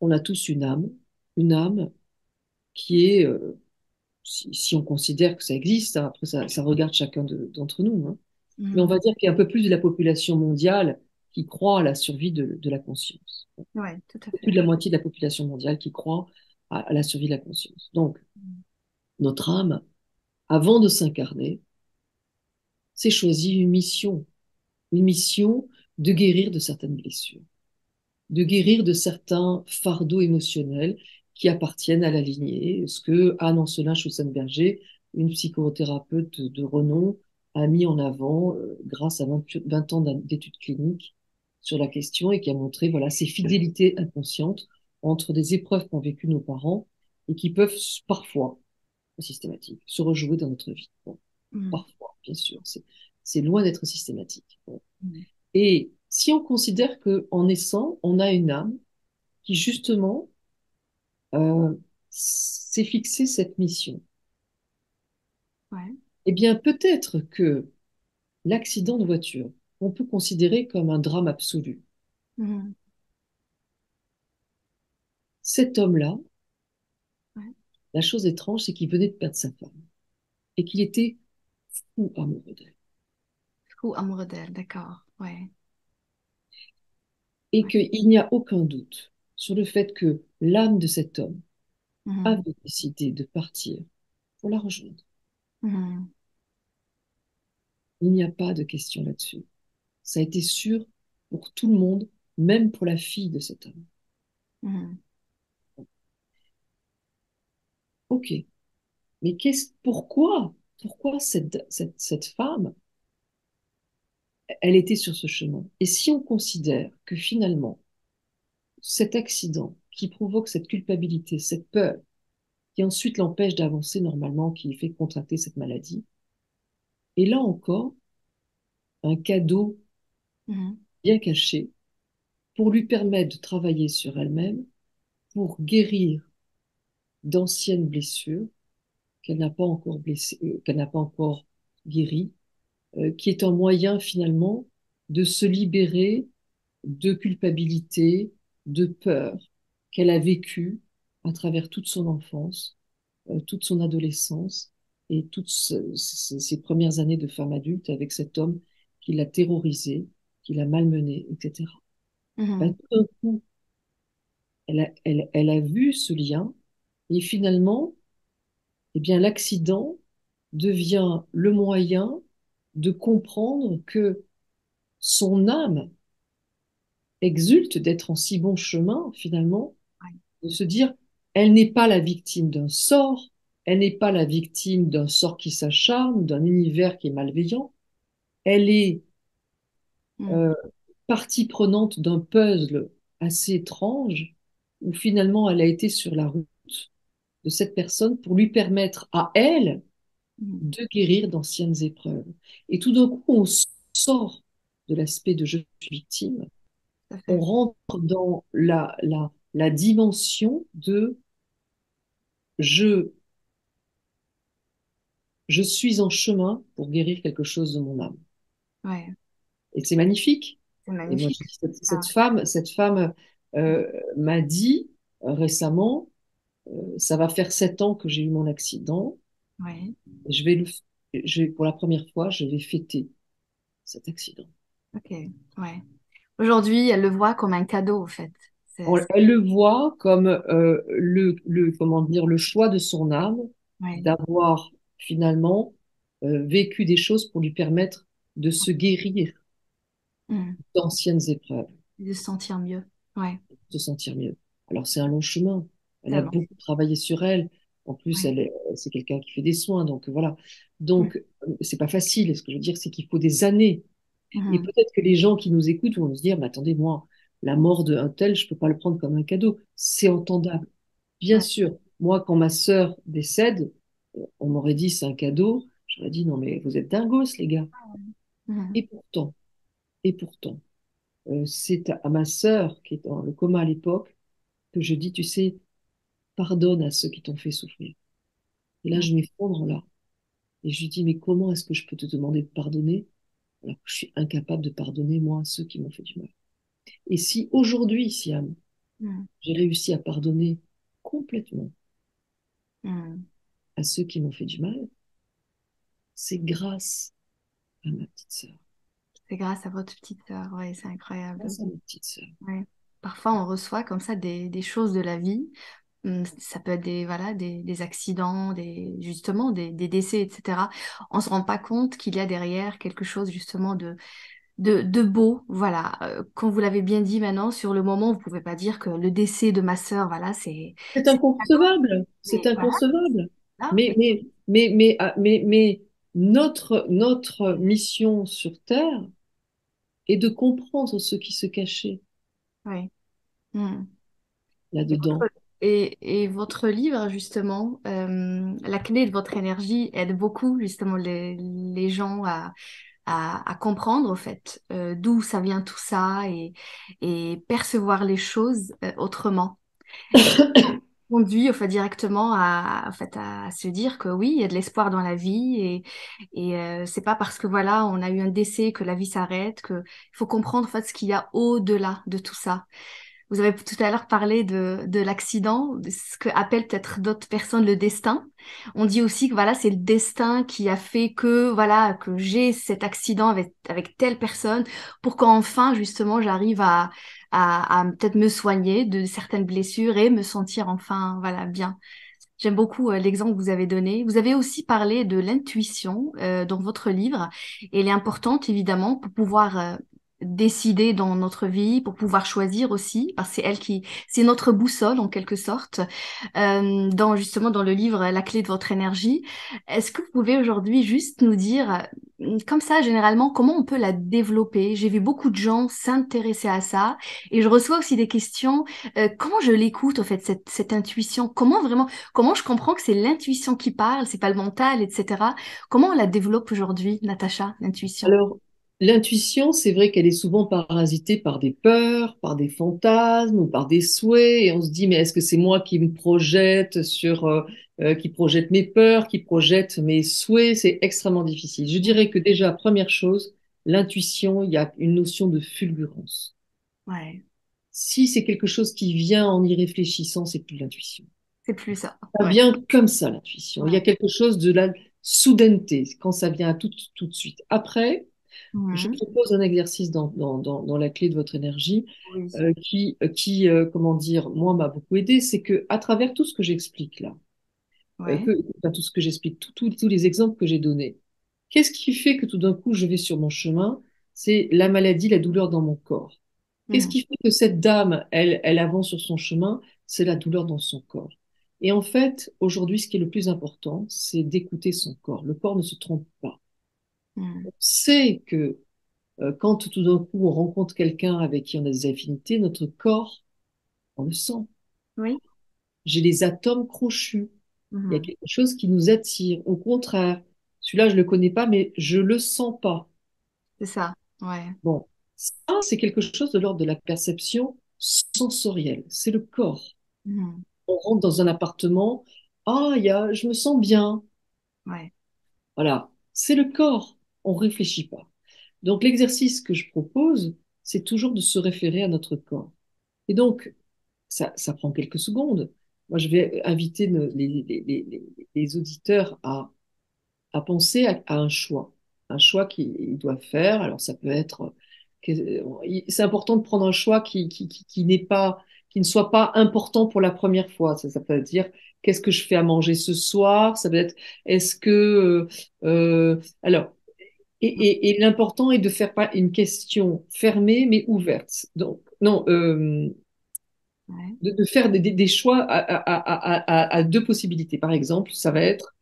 Speaker 2: on a tous une âme qui est, si on considère que ça existe, hein, après ça regarde chacun d'entre nous, hein, mais on
Speaker 1: Mhm.
Speaker 2: va dire qu'il y a un peu plus de la population mondiale qui croit à la survie de la conscience.
Speaker 1: Ouais, tout à
Speaker 2: Plus
Speaker 1: fait.
Speaker 2: de la moitié de la population mondiale qui croit à la survie de la conscience. Donc,
Speaker 1: Mhm.
Speaker 2: notre âme, avant de s'incarner, s'est choisi une mission de guérir de certaines blessures, de guérir de certains fardeaux émotionnels qui appartiennent à la lignée, ce que Anne Ancelin Schussenberger, une psychothérapeute de renom, a mis en avant grâce à 20 ans d'études cliniques sur la question, et qui a montré voilà, ces fidélités inconscientes entre des épreuves qu'ont vécues nos parents et qui peuvent parfois, systématiques, se rejouer dans notre vie. Bon,
Speaker 1: Mhm.
Speaker 2: parfois, bien sûr, c'est loin d'être systématique. Bon.
Speaker 1: Mhm.
Speaker 2: Et si on considère qu'en naissant, on a une âme qui justement s'est fixé cette mission,
Speaker 1: Ouais.
Speaker 2: eh bien peut-être que l'accident de voiture, on peut considérer comme un drame absolu.
Speaker 1: Mhm.
Speaker 2: Cet homme-là,
Speaker 1: Ouais.
Speaker 2: la chose étrange, c'est qu'il venait de perdre sa femme et qu'il était fou amoureux d'elle.
Speaker 1: Ou amoureux d'elle, d'accord. Ouais.
Speaker 2: Et
Speaker 1: Ouais.
Speaker 2: qu'il n'y a aucun doute sur le fait que l'âme de cet homme
Speaker 1: Mhm.
Speaker 2: avait décidé de partir pour la rejoindre.
Speaker 1: Mhm.
Speaker 2: Il n'y a pas de question là-dessus. Ça a été sûr pour tout le monde, même pour la fille de cet homme.
Speaker 1: Mhm.
Speaker 2: Ok, mais pourquoi cette femme elle était sur ce chemin. Et si on considère que finalement, cet accident qui provoque cette culpabilité, cette peur, qui ensuite l'empêche d'avancer normalement, qui fait contracter cette maladie, est là encore un cadeau
Speaker 1: Mhm.
Speaker 2: bien caché pour lui permettre de travailler sur elle-même, pour guérir d'anciennes blessures qu'elle n'a pas encore qu'elle n'a pas encore guéries, qui est un moyen finalement de se libérer de culpabilité, de peur qu'elle a vécue à travers toute son enfance, toute son adolescence et toutes ses premières années de femme adulte avec cet homme qui l'a terrorisée, qui l'a malmenée, etc. Ben,
Speaker 1: Mhm.
Speaker 2: tout d'un coup, elle a vu ce lien et finalement, eh bien, l'accident devient le moyen de comprendre que son âme exulte d'être en si bon chemin, finalement,
Speaker 1: Ouais.
Speaker 2: de se dire, elle n'est pas la victime d'un sort, elle n'est pas la victime d'un sort qui s'acharne, d'un univers qui est malveillant, elle est
Speaker 1: Mhm.
Speaker 2: euh, partie prenante d'un puzzle assez étrange, où finalement elle a été sur la route de cette personne pour lui permettre à elle
Speaker 1: Mhm.
Speaker 2: de guérir d'anciennes épreuves. Et tout d'un coup, on sort de l'aspect de je suis victime,
Speaker 1: Tout à
Speaker 2: on
Speaker 1: fait.
Speaker 2: rentre dans la dimension de je, je suis en chemin pour guérir quelque chose de mon âme.
Speaker 1: Ouais.
Speaker 2: Et c'est magnifique.
Speaker 1: C'est
Speaker 2: Et moi,
Speaker 1: magnifique.
Speaker 2: je dis,
Speaker 1: Ah.
Speaker 2: cette femme m'a dit récemment, ça va faire 7 ans que j'ai eu mon accident.
Speaker 1: Ouais.
Speaker 2: Je vais pour la première fois, je vais fêter cet accident.
Speaker 1: Ok. Ouais. Aujourd'hui, elle le voit comme un cadeau, en fait.
Speaker 2: Elle le voit comme comment dire, le choix de son âme
Speaker 1: Ouais.
Speaker 2: d'avoir finalement vécu des choses pour lui permettre de se guérir
Speaker 1: Mhm.
Speaker 2: d'anciennes épreuves,
Speaker 1: Et de se sentir mieux. Ouais.
Speaker 2: de se sentir mieux. Alors c'est un long chemin. Elle a
Speaker 1: Tellement.
Speaker 2: beaucoup travaillé sur elle. En plus,
Speaker 1: Ouais.
Speaker 2: c'est quelqu'un qui fait des soins, donc voilà.
Speaker 1: Mhm.
Speaker 2: Donc c'est pas facile. Ce que je veux dire, c'est qu'il faut des années. Et
Speaker 1: Mhm.
Speaker 2: peut-être que les gens qui nous écoutent vont se dire, mais attendez, moi, la mort d'un tel, je peux pas le prendre comme un cadeau. C'est entendable. Bien
Speaker 1: Ouais.
Speaker 2: sûr, moi, quand ma sœur décède, on m'aurait dit c'est un cadeau. J'aurais dit non, mais vous êtes dingos, les gars.
Speaker 1: Mhm.
Speaker 2: Et pourtant, et pourtant, c'est à ma sœur, qui est dans le coma à l'époque, que je dis, tu sais, pardonne à ceux qui t'ont fait souffrir. Et là,
Speaker 1: Mhm.
Speaker 2: je m'effondre là. Et je lui dis, mais comment est-ce que je peux te demander de pardonner alors que je suis incapable de pardonner, moi, à ceux qui m'ont fait du mal. Et si aujourd'hui, Siam,
Speaker 1: Mhm.
Speaker 2: j'ai réussi à pardonner complètement
Speaker 1: Mhm.
Speaker 2: à ceux qui m'ont fait du mal, c'est grâce à ma petite sœur.
Speaker 1: C'est grâce à votre petite sœur. Ouais, c'est incroyable.
Speaker 2: Grâce à ma petite sœur.
Speaker 1: Ouais. Parfois, on reçoit comme ça des choses de la vie. Ça peut être voilà, des accidents, justement des décès, etc. On se rend pas compte qu'il y a derrière quelque chose justement de beau. Voilà. Comme vous l'avez bien dit maintenant, sur le moment, vous pouvez pas dire que le décès de ma sœur, voilà,
Speaker 2: C'est
Speaker 1: c'est cadeau.
Speaker 2: inconcevable, c'est
Speaker 1: Mais voilà,
Speaker 2: inconcevable.
Speaker 1: là,
Speaker 2: Mais notre mission sur Terre est de comprendre ce qui se cachait
Speaker 1: oui. Hmm. Et
Speaker 2: là-dedans.
Speaker 1: votre, et votre livre, justement, la clé de votre énergie aide beaucoup, justement, les gens à comprendre, en fait, d'où ça vient tout ça et percevoir les choses autrement. Conduit, en fait, directement en fait, à se dire que oui, il y a de l'espoir dans la vie et c'est pas parce que voilà, on a eu un décès que la vie s'arrête, que il faut comprendre, en fait, ce qu'il y a au-delà de tout ça. Vous avez tout à l'heure parlé de l'accident, de ce que appellent peut-être d'autres personnes le destin. On dit aussi que voilà, c'est le destin qui a fait que voilà que j'ai cet accident avec telle personne pour qu'enfin justement j'arrive à peut-être me soigner de certaines blessures et me sentir enfin voilà bien. J'aime beaucoup l'exemple que vous avez donné. Vous avez aussi parlé de l'intuition dans votre livre. Et elle est importante évidemment pour pouvoir décider dans notre vie, pour pouvoir choisir aussi, parce que c'est notre boussole en quelque sorte. Justement dans le livre La clé de votre énergie, est-ce que vous pouvez aujourd'hui juste nous dire, comme ça généralement, comment on peut la développer? J'ai vu beaucoup de gens s'intéresser à ça et je reçois aussi des questions. Comment je l'écoute, au fait, cette intuition? Comment je comprends que c'est l'intuition qui parle, c'est pas le mental, etc. Comment on la développe aujourd'hui, Natacha, l'intuition?
Speaker 2: Alors, l'intuition, c'est vrai qu'elle est souvent parasitée par des peurs, par des fantasmes ou par des souhaits. Et on se dit, mais est-ce que c'est moi qui me projette qui projette mes peurs, qui projette mes souhaits? C'est extrêmement difficile. Je dirais que déjà, première chose, l'intuition, il y a une notion de fulgurance.
Speaker 1: Ouais,
Speaker 2: Si c'est quelque chose qui vient en y réfléchissant, c'est plus de l'intuition.
Speaker 1: c'est plus ça.
Speaker 2: Ça
Speaker 1: Ouais,
Speaker 2: vient comme ça, l'intuition. Il y a
Speaker 1: ouais.
Speaker 2: quelque chose de la soudaineté quand ça vient tout de suite. Après, je
Speaker 1: Mhm.
Speaker 2: propose un exercice dans la clé de votre énergie
Speaker 1: Oui,
Speaker 2: comment dire, moi, m'a beaucoup aidé. C'est que à travers tout ce que j'explique là,
Speaker 1: ouais.
Speaker 2: enfin, tout ce que j'explique, tous les exemples que j'ai donnés, qu'est-ce qui fait que tout d'un coup je vais sur mon chemin? C'est la maladie, la douleur dans mon corps. Qu'est-ce
Speaker 1: Mhm.
Speaker 2: qui fait que cette dame, elle avance sur son chemin? C'est la douleur dans son corps. Et en fait, aujourd'hui, ce qui est le plus important, c'est d'écouter son corps. Le corps ne se trompe pas.
Speaker 1: Mhm.
Speaker 2: On sait que quand tout d'un coup on rencontre quelqu'un avec qui on a des affinités, notre corps, on le sent.
Speaker 1: Oui.
Speaker 2: J'ai les atomes crochus. Il y a
Speaker 1: Mhm.
Speaker 2: quelque chose qui nous attire. Au contraire, celui-là, je le connais pas, mais je le sens pas.
Speaker 1: C'est ça. Ouais.
Speaker 2: Bon, ça, c'est quelque chose de l'ordre de la perception sensorielle. C'est le corps.
Speaker 1: Mhm.
Speaker 2: On rentre dans un appartement. Ah, je me sens bien.
Speaker 1: Ouais.
Speaker 2: Voilà. C'est le corps. On réfléchit pas. Donc, l'exercice que je propose, c'est toujours de se référer à notre corps. Et donc, ça prend quelques secondes. Moi, je vais inviter les auditeurs à penser à un choix qu'ils doivent faire. Alors, ça peut être, c'est important de prendre un choix qui n'est pas, qui ne soit pas important pour la première fois. Ça peut dire, qu'est-ce que je fais à manger ce soir? Ça peut être, est-ce que, alors, et l'important est de faire pas une question fermée mais ouverte. Donc, non,
Speaker 1: Ouais.
Speaker 2: de faire des choix à deux possibilités. Par exemple, ça va être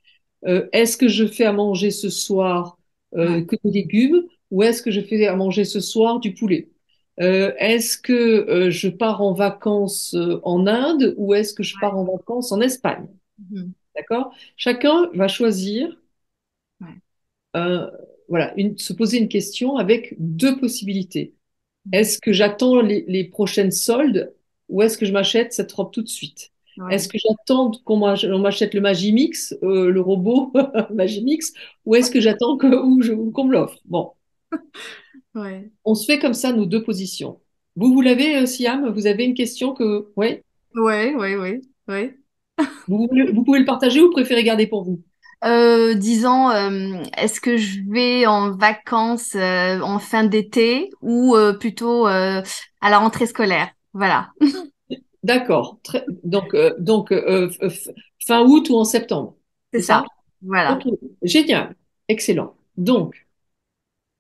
Speaker 2: est-ce que je fais à manger ce soir
Speaker 1: Ouais.
Speaker 2: que des légumes ou est-ce que je fais à manger ce soir du poulet? Est-ce que je pars en vacances en Inde ou est-ce que je pars en vacances en Espagne?
Speaker 1: Mhm.
Speaker 2: D'accord? Chacun va choisir,
Speaker 1: Ouais.
Speaker 2: euh, voilà, se poser une question avec deux possibilités.
Speaker 1: Mhm.
Speaker 2: Est-ce que j'attends les prochaines soldes ou est-ce que je m'achète cette robe tout de suite? Est-ce
Speaker 1: Ouais.
Speaker 2: que j'attends on m'achète le Magimix, le robot Magimix, ou est-ce que j'attends qu'on me l'offre? Bon,
Speaker 1: Ouais.
Speaker 2: on se fait comme ça nos deux positions. Vous l'avez, Siam? Vous avez une question que, ouais,
Speaker 1: Ouais, ouais, ouais, ouais.
Speaker 2: vous pouvez le partager ou préférez garder pour vous?
Speaker 1: Disons, est-ce que je vais en vacances en fin d'été ou plutôt à la rentrée scolaire? Voilà,
Speaker 2: D'accord. Fin août ou en septembre,
Speaker 1: c'est
Speaker 2: c'est
Speaker 1: ça.
Speaker 2: ça?
Speaker 1: Voilà.
Speaker 2: Ok, génial, excellent. Donc,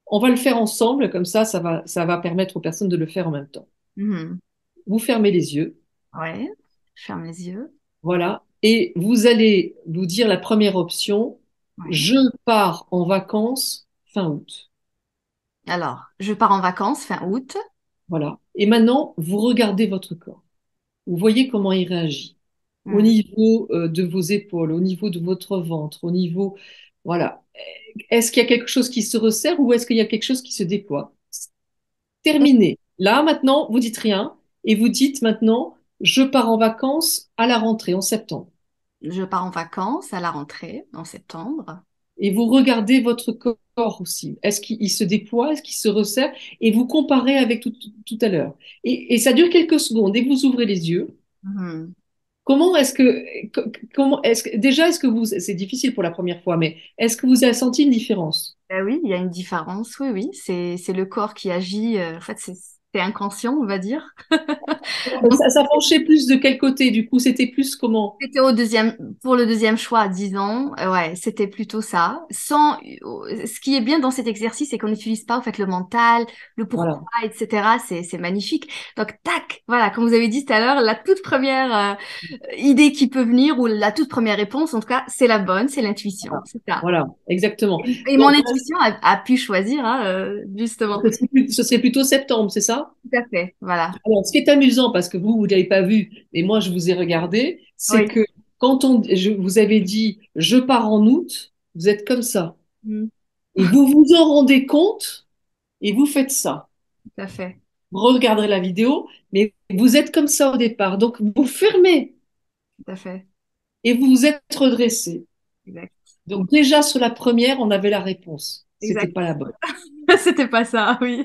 Speaker 2: on va le faire ensemble, comme ça va permettre aux personnes de le faire en même temps.
Speaker 1: Mhm.
Speaker 2: Vous fermez les yeux,
Speaker 1: Ouais. Je ferme les yeux.
Speaker 2: voilà, et vous allez vous dire la première option,
Speaker 1: Ouais.
Speaker 2: je pars en vacances fin août.
Speaker 1: Alors, je pars en vacances fin août.
Speaker 2: Voilà. Et maintenant, vous regardez votre corps. Vous voyez comment il réagit. Au
Speaker 1: Mhm.
Speaker 2: niveau de vos épaules, au niveau de votre ventre, au niveau... Voilà. Est-ce qu'il y a quelque chose qui se resserre ou est-ce qu'il y a quelque chose qui se déploie? Terminé. Là, maintenant, vous dites rien et vous dites maintenant, je pars en vacances à la rentrée en septembre.
Speaker 1: Je pars en vacances à la rentrée en septembre.
Speaker 2: Et vous regardez votre corps aussi. Est-ce qu'il se déploie, est-ce qu'il se resserre? Et vous comparez avec tout à l'heure. Et ça dure quelques secondes et vous ouvrez les yeux.
Speaker 1: Mhm.
Speaker 2: Comment est-ce que, comment est-ce que, déjà, est-ce que c'est difficile pour la première fois, mais est-ce que vous avez senti une différence?
Speaker 1: Oui, il y a une différence. Oui, oui, c'est le corps qui agit. En fait, c'est c'était inconscient, on va dire.
Speaker 2: Ça penchait plus de quel côté, du coup, c'était plus comment?
Speaker 1: C'était pour le deuxième choix à 10 ans. Ouais, c'était plutôt ça. Ce qui est bien dans cet exercice, c'est qu'on n'utilise pas, en fait, le mental, le pourquoi,
Speaker 2: Voilà.
Speaker 1: etc. C'est magnifique. Donc, tac, voilà, comme vous avez dit tout à l'heure, la toute première idée qui peut venir ou la toute première réponse, en tout cas, c'est la bonne, c'est l'intuition. C'est ça.
Speaker 2: Voilà, exactement.
Speaker 1: Et mon
Speaker 2: Donc,
Speaker 1: intuition a pu choisir, hein, justement.
Speaker 2: ce serait plutôt septembre, c'est ça?
Speaker 1: Tout à fait. Voilà.
Speaker 2: Alors, ce qui est amusant, parce que vous ne l'avez pas vu, mais moi, je vous ai regardé, c'est
Speaker 1: Oui.
Speaker 2: que quand vous avez dit je pars en août, vous êtes comme ça.
Speaker 1: Mm,
Speaker 2: Et vous vous en rendez compte et vous faites ça.
Speaker 1: tout à fait.
Speaker 2: Vous regarderez la vidéo, mais vous êtes comme ça au départ. Donc, vous fermez
Speaker 1: Tout à fait.
Speaker 2: et vous vous êtes redressé.
Speaker 1: Exact.
Speaker 2: Donc, déjà, sur la première, on avait la réponse. C'était
Speaker 1: Exact.
Speaker 2: pas la bonne.
Speaker 1: C'était pas ça, oui.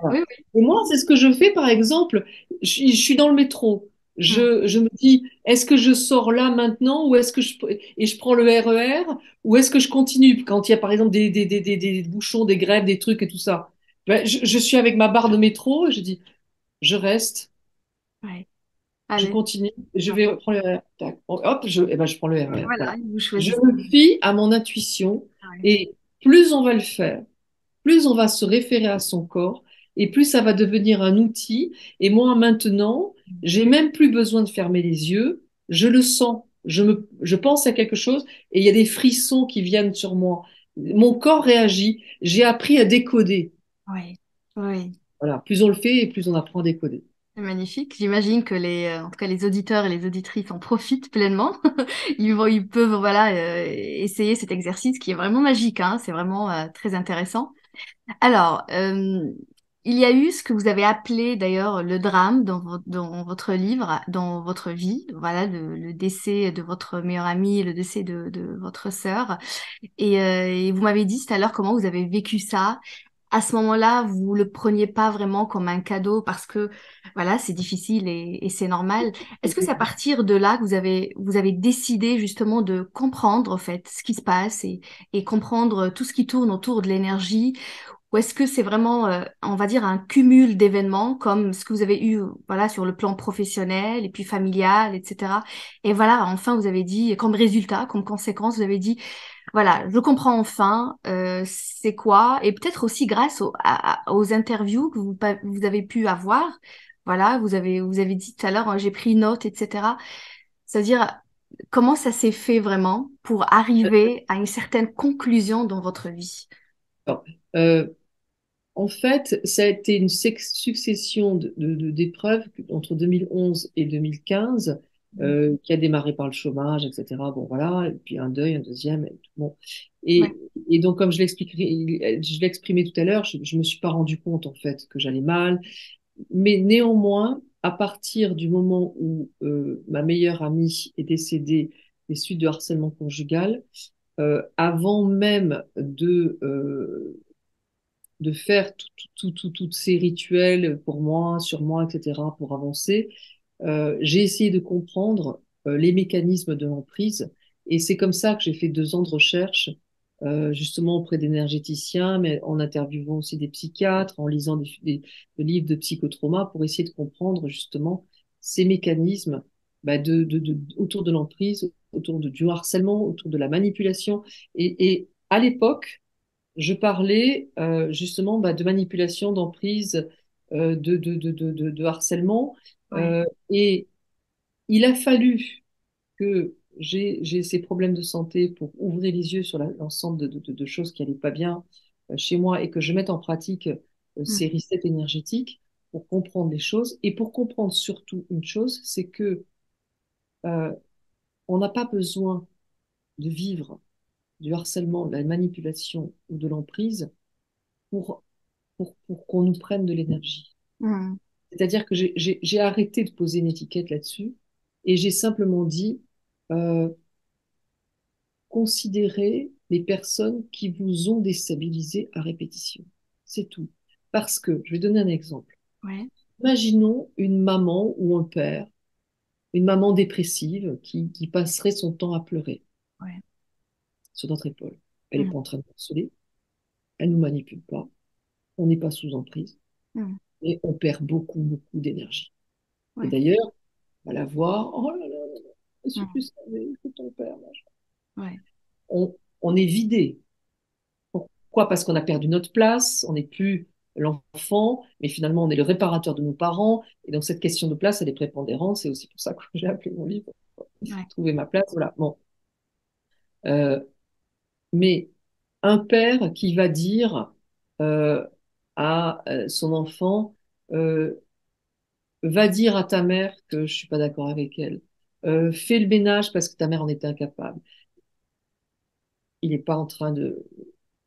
Speaker 2: Voilà.
Speaker 1: Oui,
Speaker 2: Et moi, c'est ce que je fais, par exemple, je suis dans le métro.
Speaker 1: oui.
Speaker 2: Je me dis, est-ce que je sors là maintenant ou est-ce que et je prends le RER ou est-ce que je continue quand il y a, par exemple, des bouchons, des grèves, des trucs et tout ça. Ben, je suis avec ma barre de métro et je dis, je reste,
Speaker 1: Ouais.
Speaker 2: je
Speaker 1: Allez.
Speaker 2: continue, je
Speaker 1: Non.
Speaker 2: vais prendre le RER. Tac. Hop, eh ben, je prends le RER.
Speaker 1: Voilà,
Speaker 2: Voilà.
Speaker 1: vous
Speaker 2: Je
Speaker 1: choisissez.
Speaker 2: me fie à mon intuition
Speaker 1: Ouais.
Speaker 2: et plus on va le faire, plus on va se référer à son corps et plus ça va devenir un outil. Et moi, maintenant, j'ai même plus besoin de fermer les yeux. Je le sens. Je pense à quelque chose et il y a des frissons qui viennent sur moi. Mon corps réagit. J'ai appris à décoder.
Speaker 1: Oui. Oui.
Speaker 2: Voilà. Plus on le fait et plus on apprend à décoder.
Speaker 1: C'est magnifique. J'imagine que en tout cas, les auditeurs et les auditrices en profitent pleinement. Ils peuvent, voilà, essayer cet exercice qui est vraiment magique, hein. C'est vraiment très intéressant. Alors, il y a eu ce que vous avez appelé d'ailleurs le drame dans votre livre, dans votre vie, voilà, le décès de votre meilleur ami, le décès de votre sœur. Et vous m'avez dit tout à l'heure comment vous avez vécu ça. À ce moment-là, vous le preniez pas vraiment comme un cadeau parce que, voilà, c'est difficile et c'est normal. Est-ce que c'est à partir de là que vous avez décidé justement de comprendre, en fait, ce qui se passe et comprendre tout ce qui tourne autour de l'énergie? Ou est-ce que c'est vraiment, on va dire, un cumul d'événements comme ce que vous avez eu, voilà, sur le plan professionnel et puis familial, etc. Et voilà, enfin, vous avez dit, comme résultat, comme conséquence, vous avez dit, voilà, je comprends enfin c'est quoi, et peut-être aussi grâce aux interviews que vous avez pu avoir. Voilà, vous avez dit tout à l'heure, hein, j'ai pris note, etc. C'est-à-dire, comment ça s'est fait vraiment pour arriver à une certaine conclusion dans votre vie?
Speaker 2: Alors, en fait, ça a été une succession d'épreuves entre 2011 et 2015 qui a démarré par le chômage, etc. Bon, voilà, et puis un deuil, un deuxième, et tout. Bon.
Speaker 1: Ouais,
Speaker 2: Et donc, comme je l'ai exprimé tout à l'heure, je ne me suis pas rendu compte, en fait, que j'allais mal. Mais néanmoins, à partir du moment où ma meilleure amie est décédée des suites de harcèlement conjugal, avant même de faire tous ces rituels pour moi, sur moi, etc., pour avancer, j'ai essayé de comprendre les mécanismes de l'emprise. Et c'est comme ça que j'ai fait 2 ans de recherche, justement auprès d'énergéticiens, mais en interviewant aussi des psychiatres, en lisant des livres de psychotrauma pour essayer de comprendre justement ces mécanismes bah, autour de l'emprise, du harcèlement, autour de la manipulation. Et à l'époque, je parlais justement bah, de manipulation, d'emprise, de harcèlement.
Speaker 1: ouais,
Speaker 2: Et il a fallu que j'ai ces problèmes de santé pour ouvrir les yeux sur l'ensemble de choses qui n'allaient pas bien chez moi et que je mette en pratique
Speaker 1: mm,
Speaker 2: ces resets énergétiques pour comprendre les choses. Et pour comprendre surtout une chose, c'est que euh, on n'a pas besoin de vivre du harcèlement, de la manipulation ou de l'emprise pour pour qu'on nous prenne de l'énergie.
Speaker 1: mm,
Speaker 2: C'est-à-dire que j'ai arrêté de poser une étiquette là-dessus et j'ai simplement dit euh, considérez les personnes qui vous ont déstabilisé à répétition. C'est tout. Parce que, je vais donner un exemple.
Speaker 1: ouais,
Speaker 2: Imaginons une maman ou un père, une maman dépressive qui passerait son temps à pleurer
Speaker 1: ouais,
Speaker 2: sur notre épaule. Elle n'est
Speaker 1: mm,
Speaker 2: pas en train de harceler, elle ne nous manipule pas, on n'est pas sous emprise.
Speaker 1: mm,
Speaker 2: et on perd beaucoup, beaucoup d'énergie. Et
Speaker 1: Ouais.
Speaker 2: d'ailleurs, on va la voir, oh là là, là là, je suis
Speaker 1: Mm.
Speaker 2: plus savée que ton père. Machin.
Speaker 1: Ouais.
Speaker 2: On est vidé. Pourquoi? Parce qu'on a perdu notre place, on n'est plus l'enfant, mais finalement on est le réparateur de nos parents. Et donc cette question de place, elle est prépondérante. C'est aussi pour ça que j'ai appelé mon livre
Speaker 1: Ouais.
Speaker 2: Trouver ma place. Voilà. Bon. Euh, mais un père qui va dire euh, à son enfant, euh, va dire à ta mère que je suis pas d'accord avec elle. Fais le ménage parce que ta mère en était incapable. Il n'est pas en train de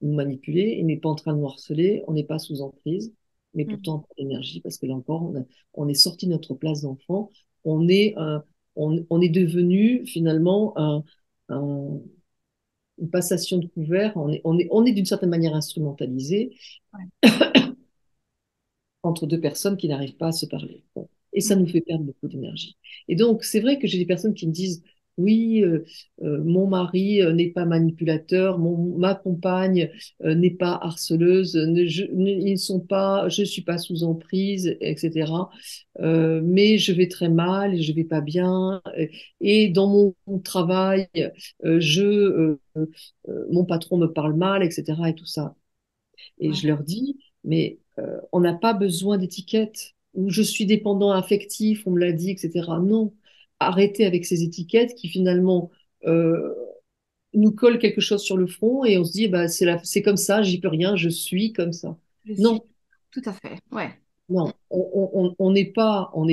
Speaker 2: nous manipuler, il n'est pas en train de nous harceler, on n'est pas sous emprise, mais
Speaker 1: Mm.
Speaker 2: pourtant on a l'énergie parce que là encore, on est sorti de notre place d'enfant, on est, on est devenu finalement un- une passation de couvert, on est d'une certaine manière instrumentalisé
Speaker 1: Ouais.
Speaker 2: entre deux personnes qui n'arrivent pas à se parler. Bon. Et ça
Speaker 1: Mm.
Speaker 2: nous fait perdre beaucoup d'énergie. Et donc, c'est vrai que j'ai des personnes qui me disent, oui, mon mari n'est pas manipulateur, ma compagne n'est pas harceleuse, ils ne sont pas, je ne suis pas sous emprise, etc. Mais je vais très mal, je vais pas bien. Et dans mon travail, mon patron me parle mal, etc. Et tout ça. Et
Speaker 1: Ouais.
Speaker 2: je leur dis, mais on n'a pas besoin d'étiquettes. Ou je suis dépendant affectif, on me l'a dit, etc. Non, arrêtez avec ces étiquettes qui finalement euh, nous collent quelque chose sur le front et on se dit, bah, c'est comme ça, j'y peux rien, je suis comme ça.
Speaker 1: Je suis
Speaker 2: Non,
Speaker 1: tout à fait. Ouais.
Speaker 2: non, on n'est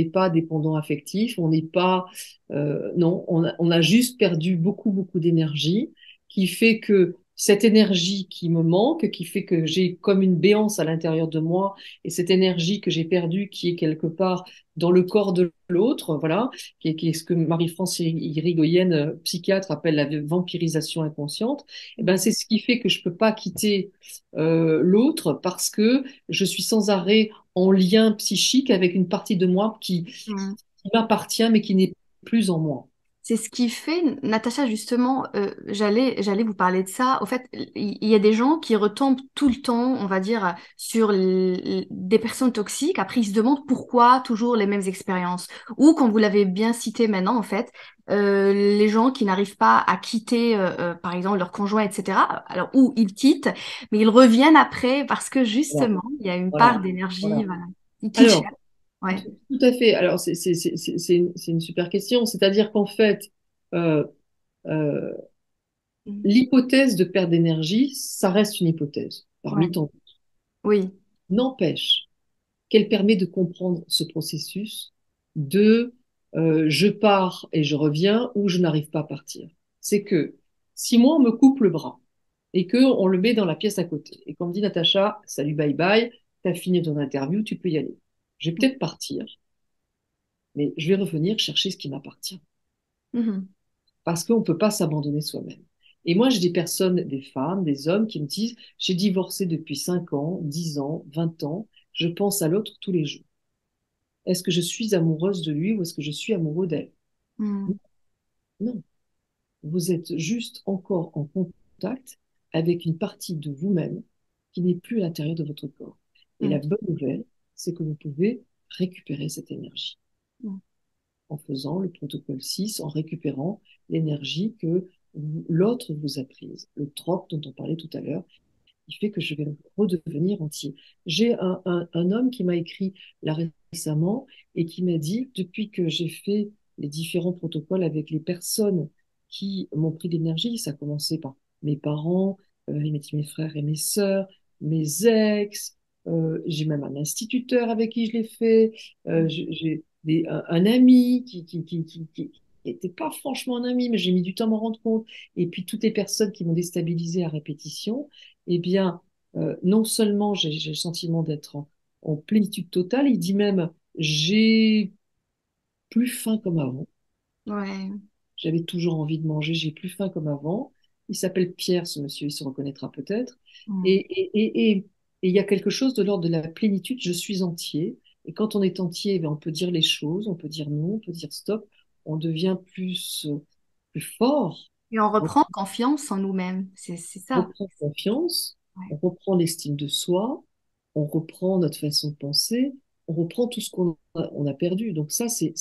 Speaker 2: pas dépendant affectif, on n'est pas, non, on a juste perdu beaucoup, beaucoup d'énergie, qui fait que cette énergie qui me manque, qui fait que j'ai comme une béance à l'intérieur de moi, et cette énergie que j'ai perdue, qui est quelque part dans le corps de l'autre, voilà, qui est ce que Marie-France Irigoyen, psychiatre, appelle la vampirisation inconsciente, et ben c'est ce qui fait que je peux pas quitter l'autre parce que je suis sans arrêt en lien psychique avec une partie de moi
Speaker 1: Mm.
Speaker 2: qui m'appartient mais qui n'est plus en moi.
Speaker 1: C'est ce qui fait, Natacha, justement, j'allais vous parler de ça. Au fait, il y a des gens qui retombent tout le temps, on va dire, sur des personnes toxiques. Après, ils se demandent pourquoi toujours les mêmes expériences. Ou, comme vous l'avez bien cité maintenant, en fait, les gens qui n'arrivent pas à quitter, par exemple, leur conjoint, etc. Alors, ou ils quittent, mais ils reviennent après parce que,
Speaker 2: Voilà.
Speaker 1: justement, il y a une part
Speaker 2: Voilà.
Speaker 1: d'énergie,
Speaker 2: Voilà.
Speaker 1: voilà, qui cherchent.
Speaker 2: Alors,
Speaker 1: Ouais.
Speaker 2: tout à fait. Alors, c'est une super question. C'est-à-dire qu'en fait, euh, euh,
Speaker 1: Mm.
Speaker 2: l'hypothèse de perte d'énergie, ça reste une hypothèse
Speaker 1: Ouais.
Speaker 2: parmi tant d'autres.
Speaker 1: Oui.
Speaker 2: N'empêche qu'elle permet de comprendre ce processus de je pars et je reviens ou je n'arrive pas à partir. C'est que si moi on me coupe le bras et que on le met dans la pièce à côté et qu'on me dit Natacha, salut, bye bye, t'as fini ton interview, tu peux y aller. Je vais peut-être partir, mais je vais revenir chercher ce qui m'appartient
Speaker 1: Mhm.
Speaker 2: parce qu'on ne peut pas s'abandonner soi-même. Et moi, j'ai des personnes, des femmes, des hommes qui me disent, j'ai divorcé depuis 5 ans, 10 ans, 20 ans, je pense à l'autre tous les jours. Est-ce que je suis amoureuse de lui ou est-ce que je suis amoureux d'elle?
Speaker 1: Mm.
Speaker 2: Non, vous êtes juste encore en contact avec une partie de vous-même qui n'est plus à l'intérieur de votre corps. Et la
Speaker 1: Mm.
Speaker 2: bonne nouvelle, c'est que vous pouvez récupérer cette énergie
Speaker 1: Mm.
Speaker 2: en faisant le protocole 6, en récupérant l'énergie que l'autre vous a prise, le troc dont on parlait tout à l'heure, qui fait que je vais redevenir entier. J'ai un homme qui m'a écrit là récemment et qui m'a dit, depuis que j'ai fait les différents protocoles avec les personnes qui m'ont pris d'énergie, ça a commencé par mes parents, il m'a dit mes frères et mes sœurs, mes ex, j'ai même un instituteur avec qui je l'ai fait, j'ai un ami qui n'était pas franchement un ami, mais j'ai mis du temps à m'en rendre compte, et puis toutes les personnes qui m'ont déstabilisé à répétition, eh bien, non seulement j'ai le sentiment d'être en plénitude totale, il dit même, j'ai plus faim comme avant.
Speaker 1: Ouais.
Speaker 2: J'avais toujours envie de manger, j'ai plus faim comme avant. Il s'appelle Pierre, ce monsieur, il se reconnaîtra peut-être.
Speaker 1: Mm.
Speaker 2: Et il y a quelque chose de l'ordre de la plénitude, je suis entier. Et quand on est entier, eh bien, on peut dire les choses, on peut dire non, on peut dire stop, on devient plus fort,
Speaker 1: Et on
Speaker 2: on
Speaker 1: reprend confiance en nous-mêmes. C'est ça.
Speaker 2: reprend confiance,
Speaker 1: Ouais.
Speaker 2: on reprend l'estime de soi, on reprend notre façon de penser, on reprend tout ce on a perdu. Donc ça, c'est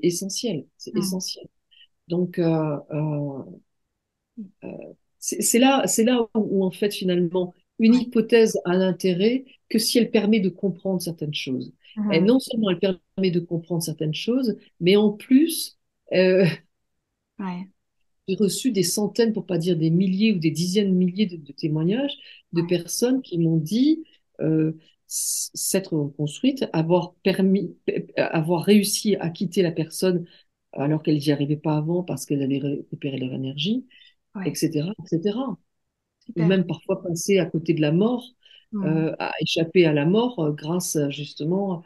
Speaker 2: essentiel. C'est
Speaker 1: Mm.
Speaker 2: essentiel. Donc, c'est là où, en fait, finalement, une
Speaker 1: Ouais.
Speaker 2: hypothèse a l'intérêt que si elle permet de comprendre certaines choses. Et
Speaker 1: Mhm.
Speaker 2: non seulement elle permet de comprendre certaines choses, mais en plus,
Speaker 1: Ouais.
Speaker 2: j'ai reçu des centaines, pour pas dire des milliers ou des dizaines de milliers de témoignages de
Speaker 1: Ouais.
Speaker 2: personnes qui m'ont dit s'être reconstruite, avoir réussi à quitter la personne alors qu'elles n'y arrivaient pas avant parce qu'elles avaient récupéré leur énergie,
Speaker 1: Ouais.
Speaker 2: etc., etc. Ou
Speaker 1: Super.
Speaker 2: même parfois passer à côté de la mort,
Speaker 1: Mm.
Speaker 2: à échapper à la mort grâce justement,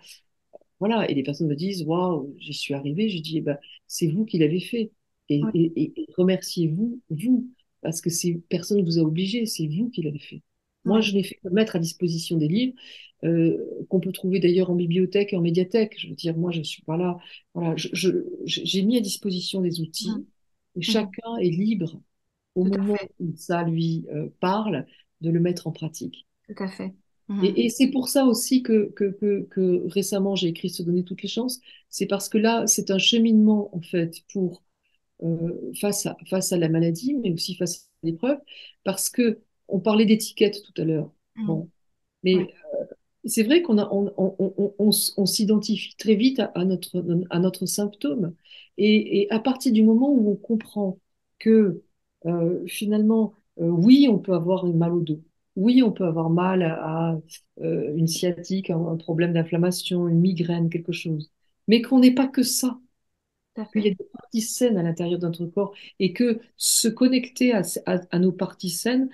Speaker 2: voilà. Et les personnes me disent, waouh, j'y suis arrivée. Je dis, eh ben, c'est vous qui l'avez fait.
Speaker 1: Ouais.
Speaker 2: Et remerciez-vous, vous, parce que personne ne vous a obligé, c'est vous qui l'avez fait. Moi,
Speaker 1: Ouais.
Speaker 2: je n'ai fait que mettre à disposition des livres qu'on peut trouver d'ailleurs en bibliothèque et en médiathèque. Je veux dire, moi, je ne suis pas là. Voilà, j'ai mis à disposition des
Speaker 1: Mm.
Speaker 2: outils et
Speaker 1: Mhm.
Speaker 2: chacun est libre au
Speaker 1: Tout à
Speaker 2: moment
Speaker 1: fait.
Speaker 2: où ça lui parle de le mettre en pratique.
Speaker 1: Tout à fait. Mhm.
Speaker 2: Et c'est pour ça aussi que récemment j'ai écrit Se donner toutes les chances. C'est parce que là, c'est un cheminement en fait pour face à la maladie, mais aussi face à l'épreuve. Parce que on parlait d'étiquette tout à l'heure.
Speaker 1: Mm.
Speaker 2: Bon,
Speaker 1: Ouais.
Speaker 2: mais c'est vrai on s'identifie très vite à notre symptôme. Et à partir du moment où on comprend que finalement, oui, on peut avoir un mal au dos. Oui, on peut avoir mal à une sciatique, un problème d'inflammation, une migraine, quelque chose. Mais qu'on n'est pas que ça,
Speaker 1: Tout à
Speaker 2: qu'il y
Speaker 1: fait.
Speaker 2: a des parties saines à l'intérieur de notre corps et que se connecter à nos parties saines,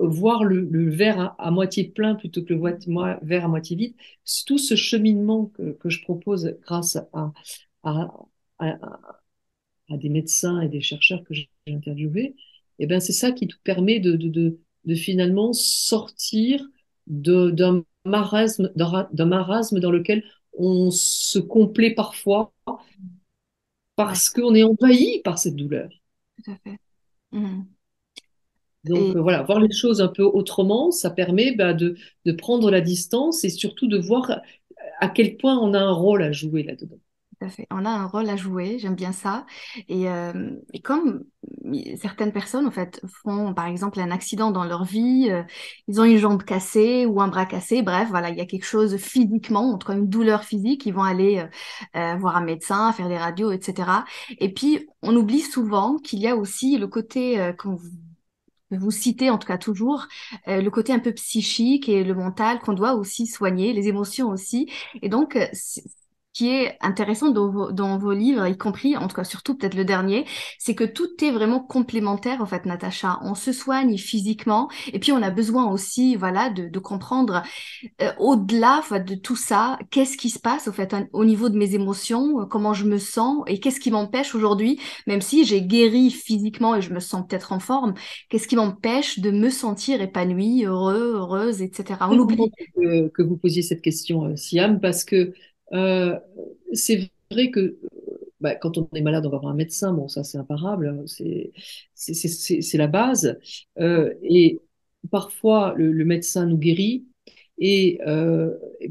Speaker 2: voir le verre à moitié plein plutôt que verre à moitié vide, tout ce cheminement que je propose grâce à, à- à des médecins et des chercheurs que j'ai interviewés, et ben c'est ça qui te permet de finalement sortir d'un marasme dans lequel on se complaît parfois
Speaker 1: Ouais.
Speaker 2: parce qu'on est envahi par cette douleur.
Speaker 1: Tout à fait. Mhm.
Speaker 2: Donc
Speaker 1: Et
Speaker 2: voilà, voir les choses un peu autrement, ça permet bah, de prendre la distance et surtout de voir à quel point on a un rôle à jouer là-dedans.
Speaker 1: tout à fait. On a un rôle à jouer, j'aime bien ça. Et comme certaines personnes, en fait, font par exemple un accident dans leur vie, ils ont une jambe cassée ou un bras cassé, bref, voilà, il y a quelque chose physiquement, en tout cas une douleur physique, ils vont aller voir un médecin, faire des radios, etc. Et puis, on oublie souvent qu'il y a aussi le côté que vous citez en tout cas toujours, le côté un peu psychique et le mental qu'on doit aussi soigner, les émotions aussi. Et donc, ce qui est intéressant dans vos livres, y compris, en tout cas surtout peut-être le dernier, c'est que tout est vraiment complémentaire en fait, Natacha. On se soigne physiquement et puis on a besoin aussi, voilà, de comprendre au-delà enfin, de tout ça, qu'est-ce qui se passe au fait au niveau de mes émotions, comment je me sens et qu'est-ce qui m'empêche aujourd'hui, même si j'ai guéri physiquement et je me sens peut-être en forme, qu'est-ce qui m'empêche de me sentir épanouie, heureuse, etc. On
Speaker 2: C'est
Speaker 1: oublie.
Speaker 2: marrant que vous posiez cette question, Siam, parce que euh, c'est vrai que bah, quand on est malade, on va voir un médecin. Bon, ça, c'est imparable. Hein, c'est la base. Et parfois, le médecin nous guérit et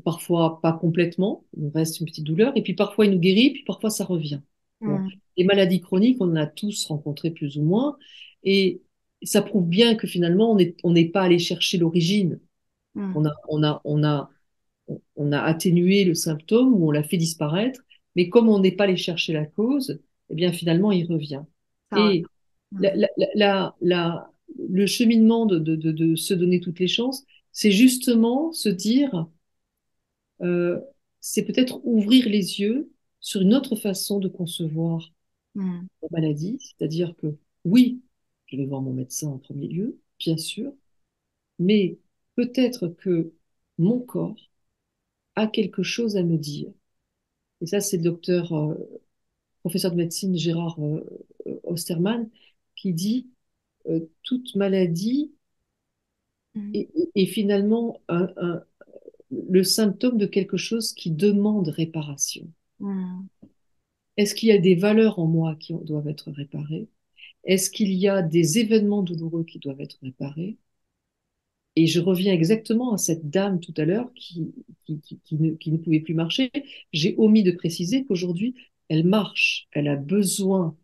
Speaker 2: parfois pas complètement. Il nous reste une petite douleur. Et puis parfois, il nous guérit, puis parfois, ça revient. Bon.
Speaker 1: Mm,
Speaker 2: Les maladies chroniques, on en a tous rencontré plus ou moins. Et ça prouve bien que finalement, on n'est pas allé chercher l'origine.
Speaker 1: mm,
Speaker 2: On a atténué le symptôme ou on l'a fait disparaître, mais comme on n'est pas allé chercher la cause, eh bien finalement il revient.
Speaker 1: ça revient.
Speaker 2: Et la-
Speaker 1: Mm,
Speaker 2: la- la- le cheminement de se donner toutes les chances, c'est justement se dire, euh, c'est peut-être ouvrir les yeux sur une autre façon de concevoir
Speaker 1: mm,
Speaker 2: la maladie, c'est-à-dire que oui, je vais voir mon médecin en premier lieu, bien sûr, mais peut-être que mon corps a quelque chose à me dire. Et ça, c'est le docteur, professeur de médecine Gérard Osterman qui dit toute maladie
Speaker 1: mm,
Speaker 2: est finalement le symptôme de quelque chose qui demande réparation.
Speaker 1: mm,
Speaker 2: Est-ce qu'il y a des valeurs en moi qui doivent être réparées? Est-ce qu'il y a des événements douloureux qui doivent être réparés? Et je reviens exactement à cette dame tout à l'heure qui ne pouvait plus marcher. J'ai omis de préciser qu'aujourd'hui, elle marche. Elle a besoin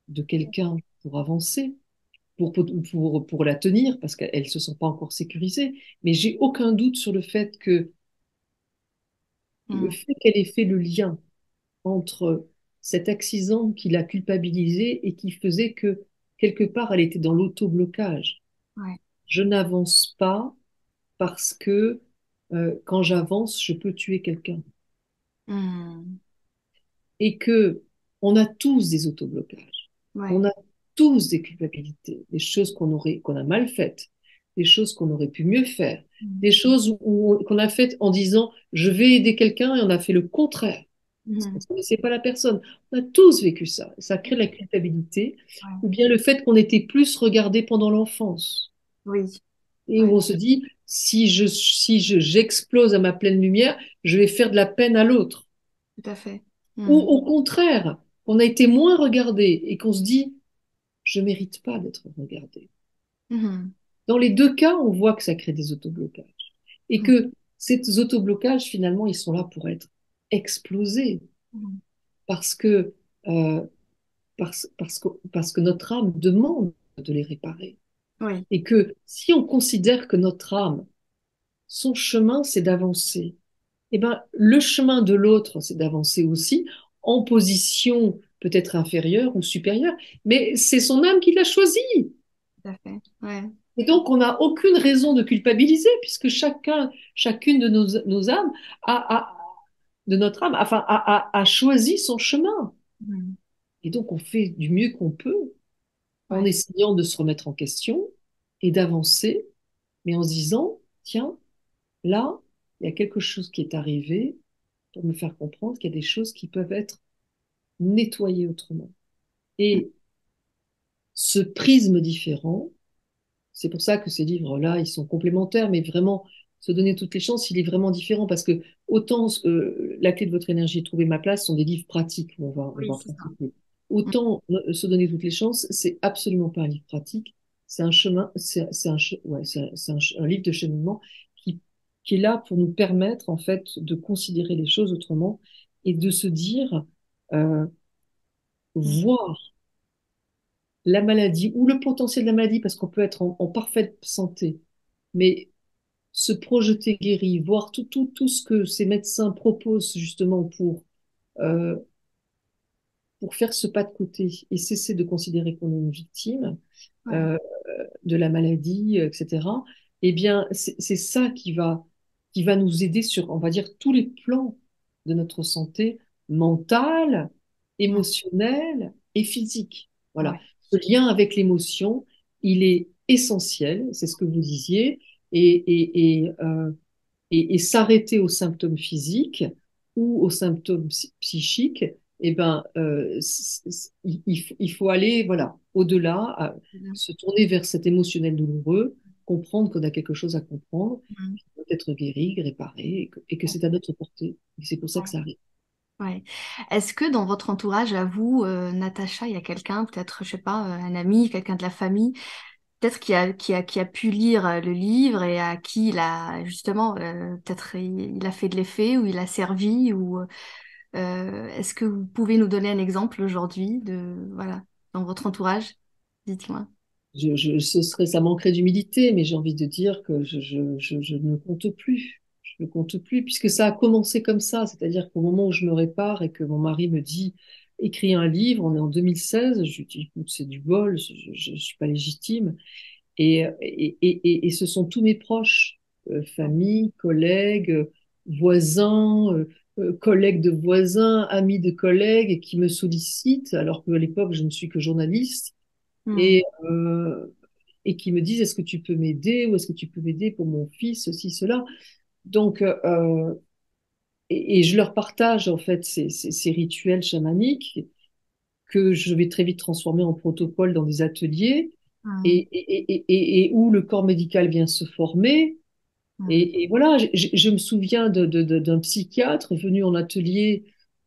Speaker 2: de quelqu'un pour avancer, pour la tenir, parce qu'elle ne se sent pas encore sécurisée. Mais j'ai aucun doute sur le
Speaker 1: Mm.
Speaker 2: fait qu'elle ait fait le lien entre cet accident qui l'a culpabilisée et qui faisait que, quelque part, elle était dans l'auto-blocage.
Speaker 1: Ouais.
Speaker 2: Je n'avance pas parce que quand j'avance, je peux tuer quelqu'un.
Speaker 1: Mm.
Speaker 2: Et que on a tous des autoblocages.
Speaker 1: Ouais.
Speaker 2: On a tous des culpabilités, des choses qu'on a mal faites, des choses qu'on aurait pu mieux faire,
Speaker 1: Mm.
Speaker 2: des choses qu'on a faites en disant je vais aider quelqu'un et on a fait le contraire parce qu'on
Speaker 1: Mm.
Speaker 2: ne connaissait pas la personne. On a tous vécu ça. Ça crée de la culpabilité
Speaker 1: Ouais.
Speaker 2: ou bien le fait qu'on était plus regardé pendant l'enfance
Speaker 1: Oui.
Speaker 2: et où
Speaker 1: Ouais.
Speaker 2: on se dit j'explose à ma pleine lumière, je vais faire de la peine à l'autre.
Speaker 1: Tout à fait.
Speaker 2: Ou
Speaker 1: Mm.
Speaker 2: au contraire, qu'on a été moins regardé et qu'on se dit, je mérite pas d'être regardé.
Speaker 1: Mhm.
Speaker 2: Dans les deux cas, on voit que ça crée des autoblocages. Et
Speaker 1: Mhm.
Speaker 2: que ces autoblocages, finalement, ils sont là pour être explosés
Speaker 1: Mhm.
Speaker 2: parce que, euh, parce que notre âme demande de les réparer.
Speaker 1: Oui.
Speaker 2: Et que si on considère que notre âme, son chemin, c'est d'avancer, eh ben, le chemin de l'autre, c'est d'avancer aussi en position peut-être inférieure ou supérieure, mais c'est son âme qui l'a choisi.
Speaker 1: Tout à fait. Ouais.
Speaker 2: Et donc, on n'a aucune raison de culpabiliser puisque chacune de nos âmes de notre âme, enfin, a choisi son chemin.
Speaker 1: Mhm.
Speaker 2: Et donc, on fait du mieux qu'on peut en
Speaker 1: Ouais.
Speaker 2: essayant de se remettre en question et d'avancer, mais en se disant, tiens, là, il y a quelque chose qui est arrivé pour me faire comprendre qu'il y a des choses qui peuvent être nettoyées autrement.
Speaker 1: Mhm.
Speaker 2: Et ce prisme différent, c'est pour ça que ces livres-là, ils sont complémentaires, mais vraiment, se donner toutes les chances, il est vraiment différent parce que autant La clé de votre énergie et Trouver ma place sont des livres pratiques où on
Speaker 1: Oui,
Speaker 2: va
Speaker 1: c'est ça.
Speaker 2: pratiquer.
Speaker 1: Mhm.
Speaker 2: Autant Se donner toutes les chances, c'est absolument pas un livre pratique, c'est un chemin, ouais, un livre de cheminement qui, qui est là pour nous permettre en fait de considérer les choses autrement et de se dire, euh, voir la maladie ou le potentiel de la maladie, parce qu'on peut être en parfaite santé, mais se projeter guéri, voir tout ce que ces médecins proposent justement euh, pour faire ce pas de côté et cesser de considérer qu'on est une victime
Speaker 1: Ouais.
Speaker 2: euh, de la maladie, etc., eh bien, c'est ça qui va nous aider sur, on va dire, tous les plans de notre santé mentale,
Speaker 1: Mhm.
Speaker 2: émotionnelle et physique. Voilà.
Speaker 1: Ouais.
Speaker 2: Ce lien avec l'émotion, il est essentiel, c'est ce que vous disiez, et s'arrêter aux symptômes physiques ou aux symptômes psychiques, eh ben, il faut aller voilà, au-delà,
Speaker 1: Bien.
Speaker 2: se tourner vers cet émotionnel douloureux, comprendre qu'on a quelque chose à comprendre,
Speaker 1: Mhm.
Speaker 2: qui doit être guéri, réparé, et que c'est à notre portée. Et c'est pour ça que
Speaker 1: Ouais.
Speaker 2: ça arrive.
Speaker 1: Ouais. Est-ce que dans votre entourage, à vous, Natacha, il y a quelqu'un, peut-être, je sais pas, un ami, quelqu'un de la famille, peut-être qui a pu lire le livre et à qui il a justement, peut-être il a fait de l'effet ou il a servi ou est-ce que vous pouvez nous donner un exemple aujourd'hui de voilà dans votre entourage? Dites-moi.
Speaker 2: Ça manquerait d'humilité, mais j'ai envie de dire que je ne compte plus. Je ne compte plus, puisque ça a commencé comme ça. C'est-à-dire qu'au moment où je me répare et que mon mari me dit, écris un livre, on est en 2016, je lui dis, écoute, c'est du bol, je ne suis pas légitime. Et ce sont tous mes proches, famille, collègues, voisins, collègues de voisins, amis de collègues, qui me sollicitent, alors qu'à l'époque, je ne suis que journaliste
Speaker 1: Hmm.
Speaker 2: et, qui me disent est-ce que tu peux m'aider ou est-ce que tu peux m'aider pour mon fils, ceci, cela. Donc, je leur partage en fait ces rituels chamaniques que je vais très vite transformer en protocole dans des ateliers
Speaker 1: Hmm.
Speaker 2: et où le corps médical vient se former.
Speaker 1: Hmm.
Speaker 2: Et voilà, je me souviens d'un psychiatre venu en atelier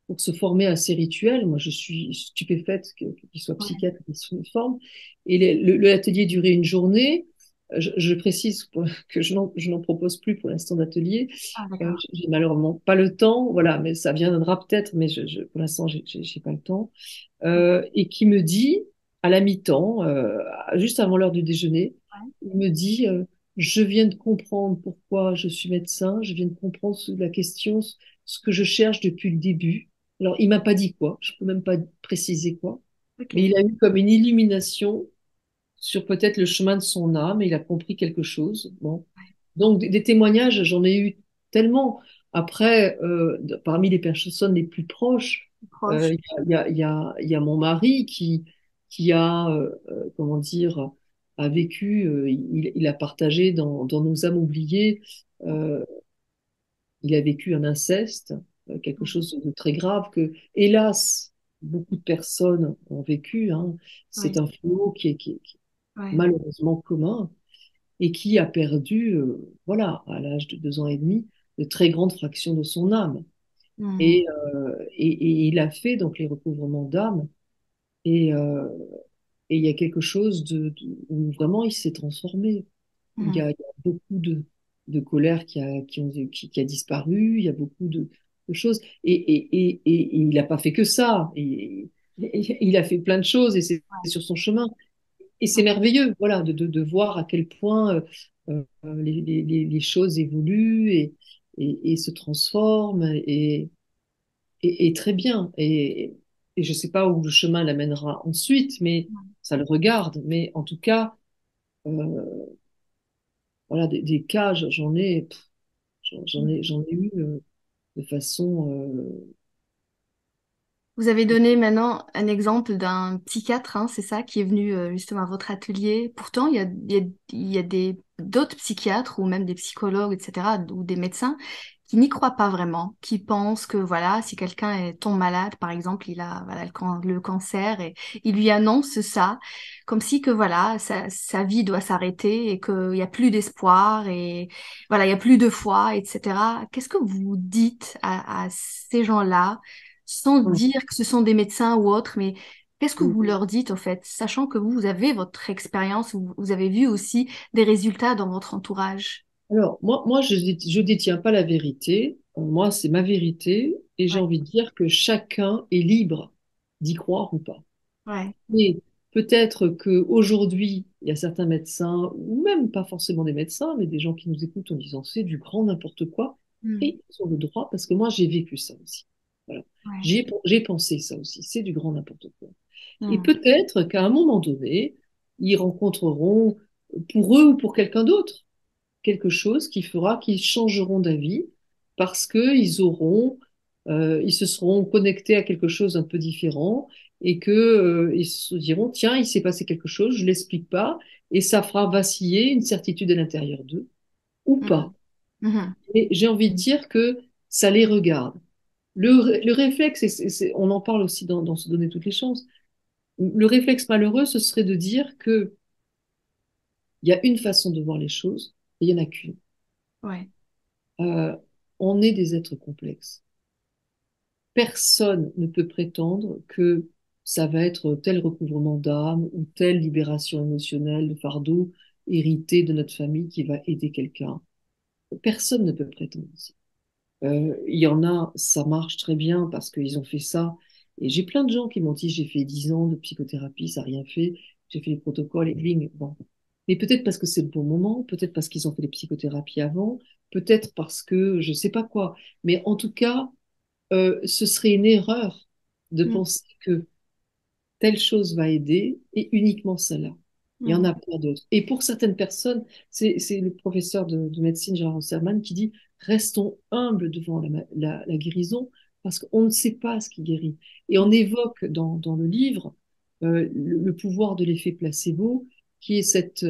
Speaker 2: pour se former à ces rituels. Moi, je suis stupéfaite qu'il soit
Speaker 1: Ouais.
Speaker 2: psychiatre et qu'il se forme. Et l'atelier durait une journée. Je précise que je n'en propose plus pour l'instant d'atelier.
Speaker 1: Ah, d'accord.
Speaker 2: J'ai malheureusement pas le temps, voilà, mais ça viendra peut-être, mais pour l'instant, j'ai pas le temps. Et qui me dit, à la mi-temps, juste avant l'heure du déjeuner,
Speaker 1: Ouais.
Speaker 2: il me dit, je viens de comprendre pourquoi je suis médecin, je viens de comprendre la question, ce que je cherche depuis le début. Alors, il m'a pas dit quoi, je peux même pas préciser quoi, mais
Speaker 1: Ok.
Speaker 2: il a eu comme une illumination sur peut-être le chemin de son âme et il a compris quelque chose. Bon.
Speaker 1: Ouais.
Speaker 2: Donc, des témoignages, j'en ai eu tellement. Après, parmi les personnes les plus proches,
Speaker 1: Proche.
Speaker 2: il y a mon mari qui a, comment dire, a vécu, il a partagé dans Nos âmes oubliées, euh, il a vécu un inceste, quelque chose de très grave que, hélas, beaucoup de personnes ont vécu, hein. C'est
Speaker 1: Oui.
Speaker 2: un fléau qui est
Speaker 1: Ouais.
Speaker 2: malheureusement commun et qui a perdu, voilà, à l'âge de 2 ans et demi, de très grandes fractions de son âme.
Speaker 1: Hmm.
Speaker 2: Et il a fait donc les recouvrements d'âme et, euh, et il y a quelque chose où vraiment il s'est transformé. Il y a beaucoup de colère qui a disparu, il y a beaucoup de choses. Et il n'a pas fait que ça. Il a fait plein de choses et c'est sur son chemin. Et c'est merveilleux, voilà, de voir à quel point les choses évoluent et se transforment et très bien. Et je ne sais pas où le chemin l'amènera ensuite, mais ça le regarde. Mais en tout cas, euh, voilà, des cas, j'en ai eu de façon.
Speaker 1: Vous avez donné maintenant un exemple d'un psychiatre, hein, c'est ça, qui est venu justement à votre atelier. Pourtant, il y a d'autres psychiatres ou même des psychologues, etc., ou des médecins qui n'y croient pas vraiment, qui pensent que voilà, si tombe malade, par exemple, il a voilà, le cancer et il lui annonce ça, comme si que voilà, sa vie doit s'arrêter et qu'il n'y a plus d'espoir et voilà, il n'y a plus de foi, etc. Qu'est-ce que vous dites à ces gens-là? Sans dire que ce sont des médecins ou autres, mais qu'est-ce que vous leur dites, au fait, sachant que vous avez votre expérience, vous avez vu aussi des résultats dans votre entourage.
Speaker 2: Alors, moi je détiens pas la vérité. Moi, c'est ma vérité. Et j'ai
Speaker 1: Ouais,
Speaker 2: envie de dire que chacun est libre d'y croire ou pas.
Speaker 1: ouais.
Speaker 2: Mais peut-être qu'aujourd'hui, il y a certains médecins, ou même pas forcément des médecins, mais des gens qui nous écoutent en disant c'est du grand n'importe quoi.
Speaker 1: Mm.
Speaker 2: Et ils ont le droit, parce que moi, j'ai vécu ça aussi. Voilà.
Speaker 1: Ouais.
Speaker 2: J'ai pensé ça aussi. C'est du grand n'importe quoi. Et
Speaker 1: Mm.
Speaker 2: peut-être qu'à un moment donné, ils rencontreront, pour eux ou pour quelqu'un d'autre, quelque chose qui fera qu'ils changeront d'avis parce qu'ils ils se seront connectés à quelque chose un peu différent et ils se diront, tiens, il s'est passé quelque chose, je l'explique pas, et ça fera vaciller une certitude à l'intérieur d'eux ou pas.
Speaker 1: Mm. Mhm.
Speaker 2: Et j'ai envie de dire que ça les regarde. Le réflexe, on en parle aussi dans Se donner toutes les chances, le réflexe malheureux, ce serait de dire que il y a une façon de voir les choses et il n'y en a qu'une.
Speaker 1: Ouais.
Speaker 2: Euh, on est des êtres complexes. Personne ne peut prétendre que ça va être tel recouvrement d'âme ou telle libération émotionnelle de fardeau hérité de notre famille qui va aider quelqu'un. Personne ne peut prétendre ça. Il y en a, ça marche très bien parce qu'ils ont fait ça. Et j'ai plein de gens qui m'ont dit, j'ai fait 10 ans de psychothérapie, ça n'a rien fait. J'ai fait les protocoles et bling, bon. Mais peut-être parce que c'est le bon moment, peut-être parce qu'ils ont fait les psychothérapies avant, peut-être parce que je sais pas quoi. Mais en tout cas, ce serait une erreur de
Speaker 1: Mm.
Speaker 2: penser que telle chose va aider et uniquement celle-là. Il y en
Speaker 1: Mm.
Speaker 2: a plein d'autres. Et pour certaines personnes, c'est le professeur de médecine, Jean Serman, qui dit, restons humbles devant la guérison parce qu'on ne sait pas ce qui guérit. Et on
Speaker 1: Mm.
Speaker 2: évoque dans le livre le pouvoir de l'effet placebo, qui est cet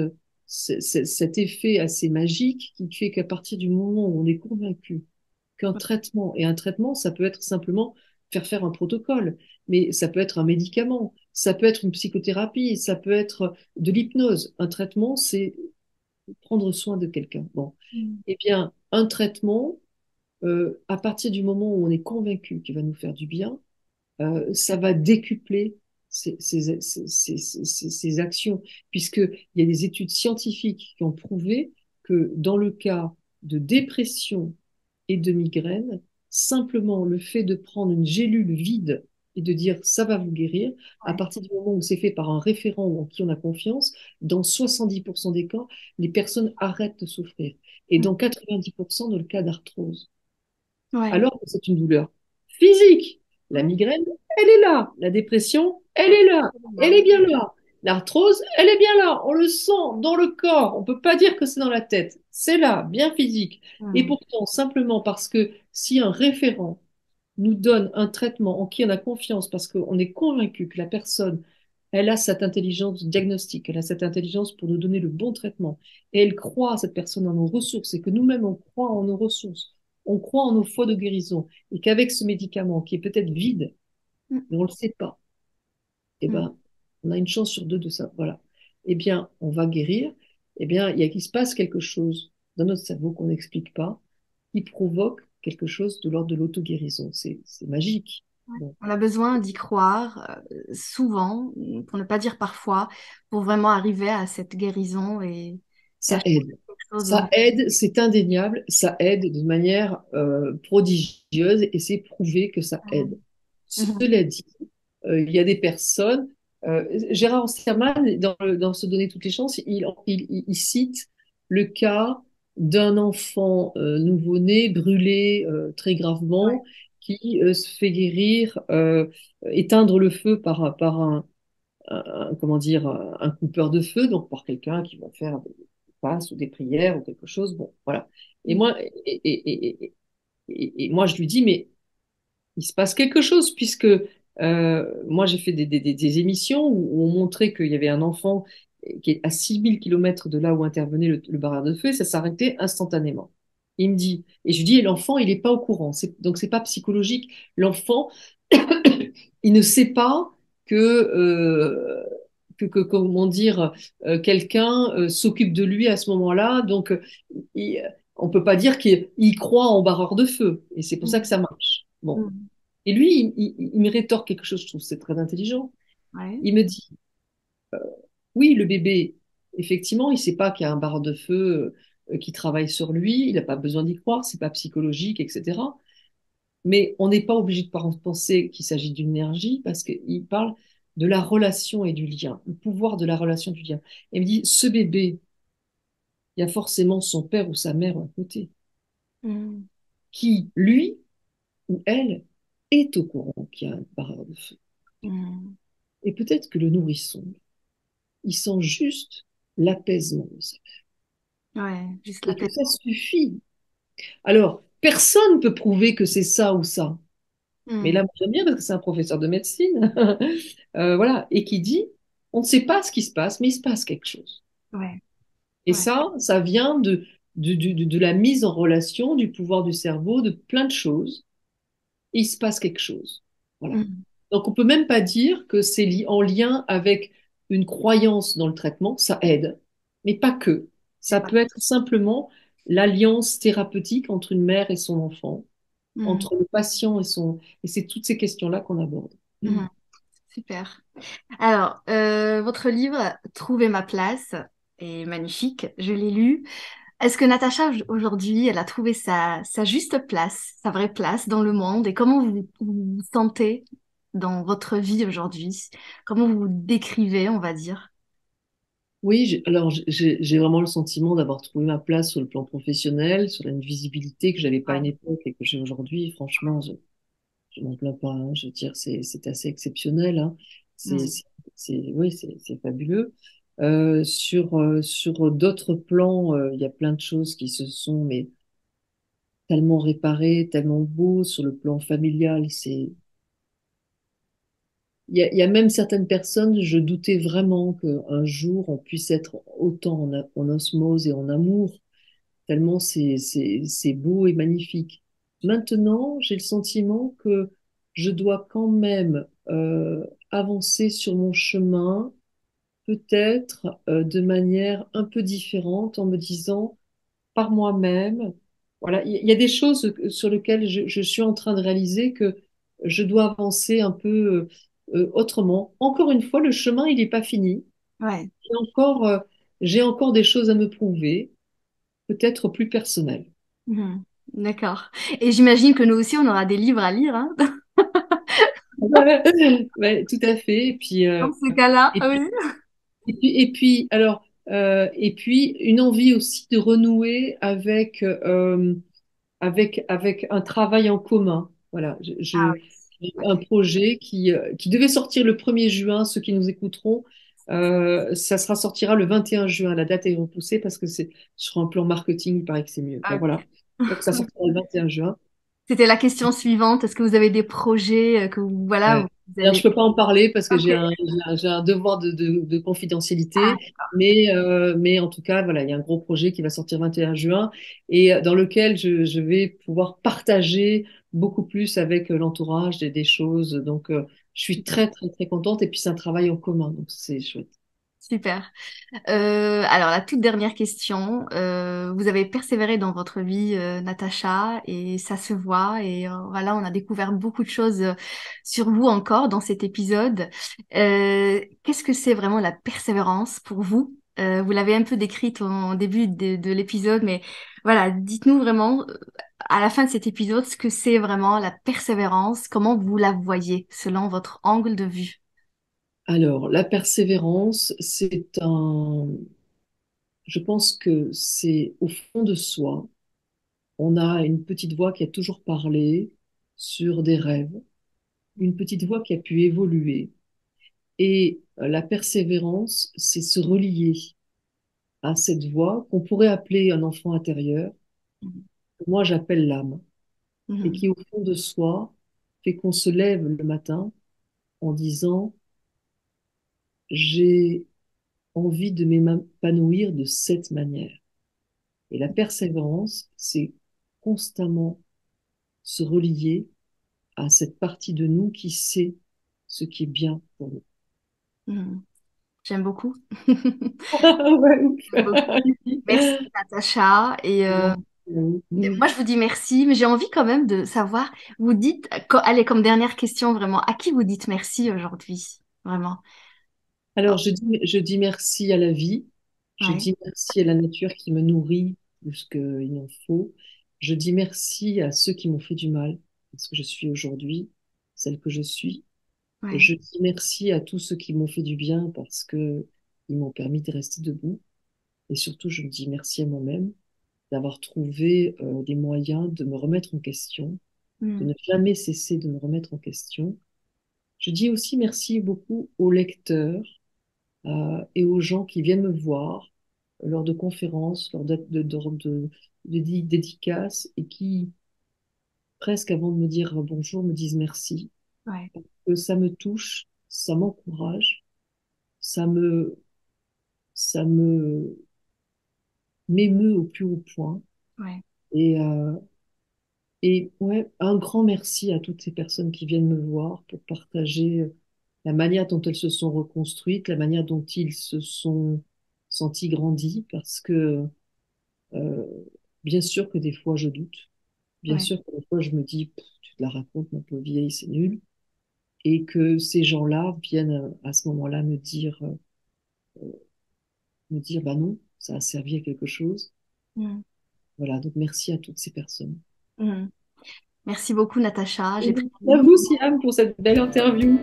Speaker 2: effet assez magique qui fait qu'à partir du moment où on est convaincu qu'un traitement, et un traitement, ça peut être simplement faire un protocole, mais ça peut être un médicament, ça peut être une psychothérapie, ça peut être de l'hypnose. Un traitement, c'est prendre soin de quelqu'un. Bon,
Speaker 1: Mm.
Speaker 2: eh bien, un traitement, à partir du moment où on est convaincu qu'il va nous faire du bien, ça va décupler ces actions, puisqu'il y a des études scientifiques qui ont prouvé que dans le cas de dépression et de migraine, simplement le fait de prendre une gélule vide et de dire ça va vous guérir, à
Speaker 1: Ouais.
Speaker 2: partir du moment où c'est fait par un référent ou en qui on a confiance, dans 70% des cas, les personnes arrêtent de souffrir. Et
Speaker 1: Mm.
Speaker 2: dans 90% dans le cas d'arthrose.
Speaker 1: Ouais.
Speaker 2: Alors que c'est une douleur physique. La
Speaker 1: Ouais.
Speaker 2: migraine, elle est là. La dépression, elle
Speaker 1: Ouais.
Speaker 2: est là. Elle est bien là. L'arthrose, elle est bien là. On le sent dans le corps. On ne peut pas dire que c'est dans la tête. C'est là, bien physique. Et
Speaker 1: Mm.
Speaker 2: pourtant, simplement parce que si un référent nous donne un traitement en qui on a confiance, parce qu'on est convaincu que la personne, elle a cette intelligence diagnostique, elle a cette intelligence pour nous donner le bon traitement, et elle croit, cette personne, en nos ressources, et que nous-mêmes, on croit en nos ressources, on croit en nos foi de guérison, et qu'avec ce médicament, qui est peut-être vide,
Speaker 1: Mm.
Speaker 2: mais on ne le sait pas, eh
Speaker 1: Mm.
Speaker 2: ben, on a une chance sur deux de ça, voilà. Eh bien, on va guérir, eh bien, il se passe quelque chose dans notre cerveau qu'on n'explique pas, qui provoque quelque chose de l'ordre de l'auto-guérison. C'est magique.
Speaker 1: Ouais.
Speaker 2: Bon,
Speaker 1: On a besoin d'y croire souvent, pour ne pas dire parfois, pour vraiment arriver à cette guérison et à
Speaker 2: ça
Speaker 1: changer
Speaker 2: aide.
Speaker 1: quelque chose en
Speaker 2: Ça aide, c'est indéniable, ça aide de manière prodigieuse et c'est prouvé que ça aide.
Speaker 1: nous. Mhm.
Speaker 2: Cela dit, il y a des personnes, Gérard Osterman, dans Se donner toutes les chances, il cite le cas d'un enfant nouveau-né brûlé très
Speaker 1: Ouais.
Speaker 2: gravement qui se fait guérir, éteindre le feu par comment dire, un coupeur de feu, donc par quelqu'un qui va faire des passes ou des prières ou quelque chose. Bon, voilà. Et
Speaker 1: Mm.
Speaker 2: moi, et moi, je lui dis, mais il se passe quelque chose, puisque moi, j'ai fait des émissions où on montrait qu'il y avait un enfant qui est à 6000 kilomètres de là où intervenait le barreur de feu, et ça s'arrêtait instantanément. Il me dit, et je lui dis, et l'enfant, il n'est pas au courant, donc c'est pas psychologique. L'enfant, il ne sait pas comment dire, quelqu'un s'occupe de lui à ce moment-là, donc on peut pas dire qu'il croit en barreur de feu, et c'est pour ça que
Speaker 1: Mm.
Speaker 2: ça marche. Bon.
Speaker 1: Mm.
Speaker 2: Et lui, il me rétorque quelque chose, je trouve que c'est très intelligent.
Speaker 1: Ouais.
Speaker 2: Il me dit, oui, le bébé, effectivement, il sait pas qu'il y a un barreur de feu qui travaille sur lui, il n'a pas besoin d'y croire, c'est pas psychologique, etc. Mais on n'est pas obligé de penser qu'il s'agit d'une énergie parce qu'il parle de la relation et du lien, le pouvoir de la relation et du lien. Et il me dit, ce bébé, il y a forcément son père ou sa mère à côté,
Speaker 1: Mm.
Speaker 2: qui, lui ou elle, est au courant qu'il y a un barreur de feu.
Speaker 1: Mm.
Speaker 2: Et peut-être que le nourrisson, il sent juste l'apaisement de ça.
Speaker 1: Ouais, juste
Speaker 2: Et
Speaker 1: la
Speaker 2: que
Speaker 1: paix.
Speaker 2: ça suffit. Alors, personne ne peut prouver que c'est ça ou ça. Mais
Speaker 1: Mm.
Speaker 2: là, moi, j'aime bien parce que c'est un professeur de médecine. Voilà. Et qui dit, on ne sait pas ce qui se passe, mais il se passe quelque chose.
Speaker 1: Ouais,
Speaker 2: Et
Speaker 1: ouais.
Speaker 2: ça vient de la mise en relation du pouvoir du cerveau, de plein de choses. Et il se passe quelque chose. Voilà.
Speaker 1: Mm.
Speaker 2: Donc, on peut même pas dire que c'est en lien avec une croyance dans le traitement. Ça aide, mais pas que.
Speaker 1: C'est
Speaker 2: Ça
Speaker 1: pas.
Speaker 2: peut être simplement l'alliance thérapeutique entre une mère et son enfant,
Speaker 1: Mm.
Speaker 2: entre le patient et son... Et c'est toutes ces questions-là qu'on aborde. Mm.
Speaker 1: Mm. Super. Alors, votre livre, Trouver ma place, est magnifique. Je l'ai lu. Est-ce que Natacha, aujourd'hui, elle a trouvé sa juste place, sa vraie place dans le monde? Et comment vous sentez dans votre vie aujourd'hui? Comment vous vous décrivez, on va dire?
Speaker 2: Oui, alors j'ai vraiment le sentiment d'avoir trouvé ma place sur le plan professionnel, sur une visibilité que j'avais pas à une
Speaker 1: Ouais.
Speaker 2: époque et que j'ai aujourd'hui. Franchement, je m'en plains pas, hein. Je veux dire, c'est assez exceptionnel, hein. C'est,
Speaker 1: Mm.
Speaker 2: c'est, oui, c'est fabuleux. Sur d'autres plans, il y a plein de choses qui se sont mais tellement réparées, tellement beaux sur le plan familial. Il y a même certaines personnes, je doutais vraiment qu'un jour on puisse être autant en osmose et en amour, tellement c'est beau et magnifique. Maintenant, j'ai le sentiment que je dois quand même avancer sur mon chemin, peut-être de manière un peu différente, en me disant par moi-même, voilà, il y a des choses sur lesquelles je suis en train de réaliser que je dois avancer un peu. autrement. Encore une fois, le chemin, il n'est pas fini.
Speaker 1: Ouais.
Speaker 2: J'ai encore des choses à me prouver, peut-être plus personnelles.
Speaker 1: Mhm. D'accord. Et j'imagine que nous aussi, on aura des livres à lire, hein,
Speaker 2: Ouais, tout à fait.
Speaker 1: dans ce cas-là.
Speaker 2: Et
Speaker 1: Oui.
Speaker 2: puis, et puis, une envie aussi de renouer avec un travail en commun. Voilà,
Speaker 1: Ah oui.
Speaker 2: j'ai un
Speaker 1: Ok.
Speaker 2: projet qui devait sortir le 1er juin, ceux qui nous écouteront. Sortira le 21 juin. La date est repoussée parce que c'est sur un plan marketing, il paraît que c'est mieux. Ben
Speaker 1: Ok.
Speaker 2: voilà. Donc ça sortira le 21 juin.
Speaker 1: C'était la question suivante. Est-ce que vous avez des projets que vous, voilà,
Speaker 2: Ouais.
Speaker 1: vous
Speaker 2: Alors, je
Speaker 1: allez...
Speaker 2: peux pas en parler parce que
Speaker 1: Ok.
Speaker 2: j'ai un devoir de
Speaker 1: Ah,
Speaker 2: confidentialité, mais en tout cas, voilà, il y a un gros projet qui va sortir 21 juin et dans lequel je vais pouvoir partager beaucoup plus avec l'entourage des choses. Donc, je suis très, très, très contente et puis c'est un travail en commun, donc c'est chouette.
Speaker 1: super. Alors, la toute dernière question. Vous avez persévéré dans votre vie, Natacha, et ça se voit. Et voilà, on a découvert beaucoup de choses sur vous encore dans cet épisode. Qu'est-ce que c'est vraiment la persévérance pour vous? Vous l'avez un peu décrite au début de l'épisode, mais voilà, dites-nous vraiment à la fin de cet épisode ce que c'est vraiment la persévérance, comment vous la voyez selon votre angle de vue.
Speaker 2: Alors, la persévérance, je pense que c'est au fond de soi. On a une petite voix qui a toujours parlé sur des rêves, une petite voix qui a pu évoluer. Et la persévérance, c'est se relier à cette voix qu'on pourrait appeler un enfant intérieur, que moi j'appelle l'âme, et
Speaker 1: Mhm.
Speaker 2: qui au fond de soi fait qu'on se lève le matin en disant, j'ai envie de m'épanouir de cette manière. Et la persévérance, c'est constamment se relier à cette partie de nous qui sait ce qui est bien pour nous.
Speaker 1: Mhm. J'aime beaucoup.
Speaker 2: Ouais,
Speaker 1: J'aime beaucoup. Merci Natacha. Et
Speaker 2: ouf.
Speaker 1: moi je vous dis merci, mais j'ai envie quand même de savoir, vous dites, allez comme dernière question vraiment, à qui vous dites merci aujourd'hui? Vraiment.
Speaker 2: Alors, je dis merci à la vie, je
Speaker 1: Ouais,
Speaker 2: dis merci à la nature qui me nourrit plus qu'il n'en faut. Je dis merci à ceux qui m'ont fait du mal, parce que je suis aujourd'hui celle que je suis.
Speaker 1: ouais,
Speaker 2: Je dis merci à tous ceux qui m'ont fait du bien parce que ils m'ont permis de rester debout. Et surtout, je me dis merci à moi-même d'avoir trouvé des moyens de me remettre en question, de
Speaker 1: mm,
Speaker 2: ne jamais cesser de me remettre en question. Je dis aussi merci beaucoup aux lecteurs et aux gens qui viennent me voir lors de conférences, lors de dédicaces et qui, presque avant de me dire bonjour, me disent merci.
Speaker 1: ouais,
Speaker 2: Que ça me touche, ça m'encourage, ça me, ça me m'émeut au plus haut point.
Speaker 1: ouais,
Speaker 2: Et, euh, et ouais, un grand merci à toutes ces personnes qui viennent me voir pour partager la manière dont elles se sont reconstruites, la manière dont ils se sont sentis grandis, parce que Euh, bien sûr que des fois je doute, bien
Speaker 1: ouais,
Speaker 2: sûr que des fois je me dis, pff, tu te la racontes, mon pauvre vieille, c'est nul, et que ces gens-là viennent à ce moment-là me dire, bah non, ça a servi à quelque chose.
Speaker 1: mm,
Speaker 2: Voilà, donc merci à toutes ces personnes.
Speaker 1: mm. Merci beaucoup Natacha.
Speaker 2: Et merci à vous, Siam, pour cette belle interview.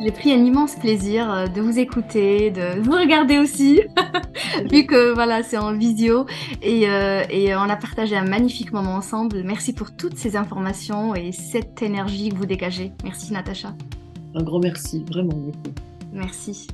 Speaker 1: J'ai pris un immense plaisir de vous écouter, de vous regarder aussi, vu que voilà, c'est en visio et on a partagé un magnifique moment ensemble. Merci pour toutes ces informations et cette énergie que vous dégagez. Merci Natacha.
Speaker 2: Un grand merci, vraiment beaucoup.
Speaker 1: Merci.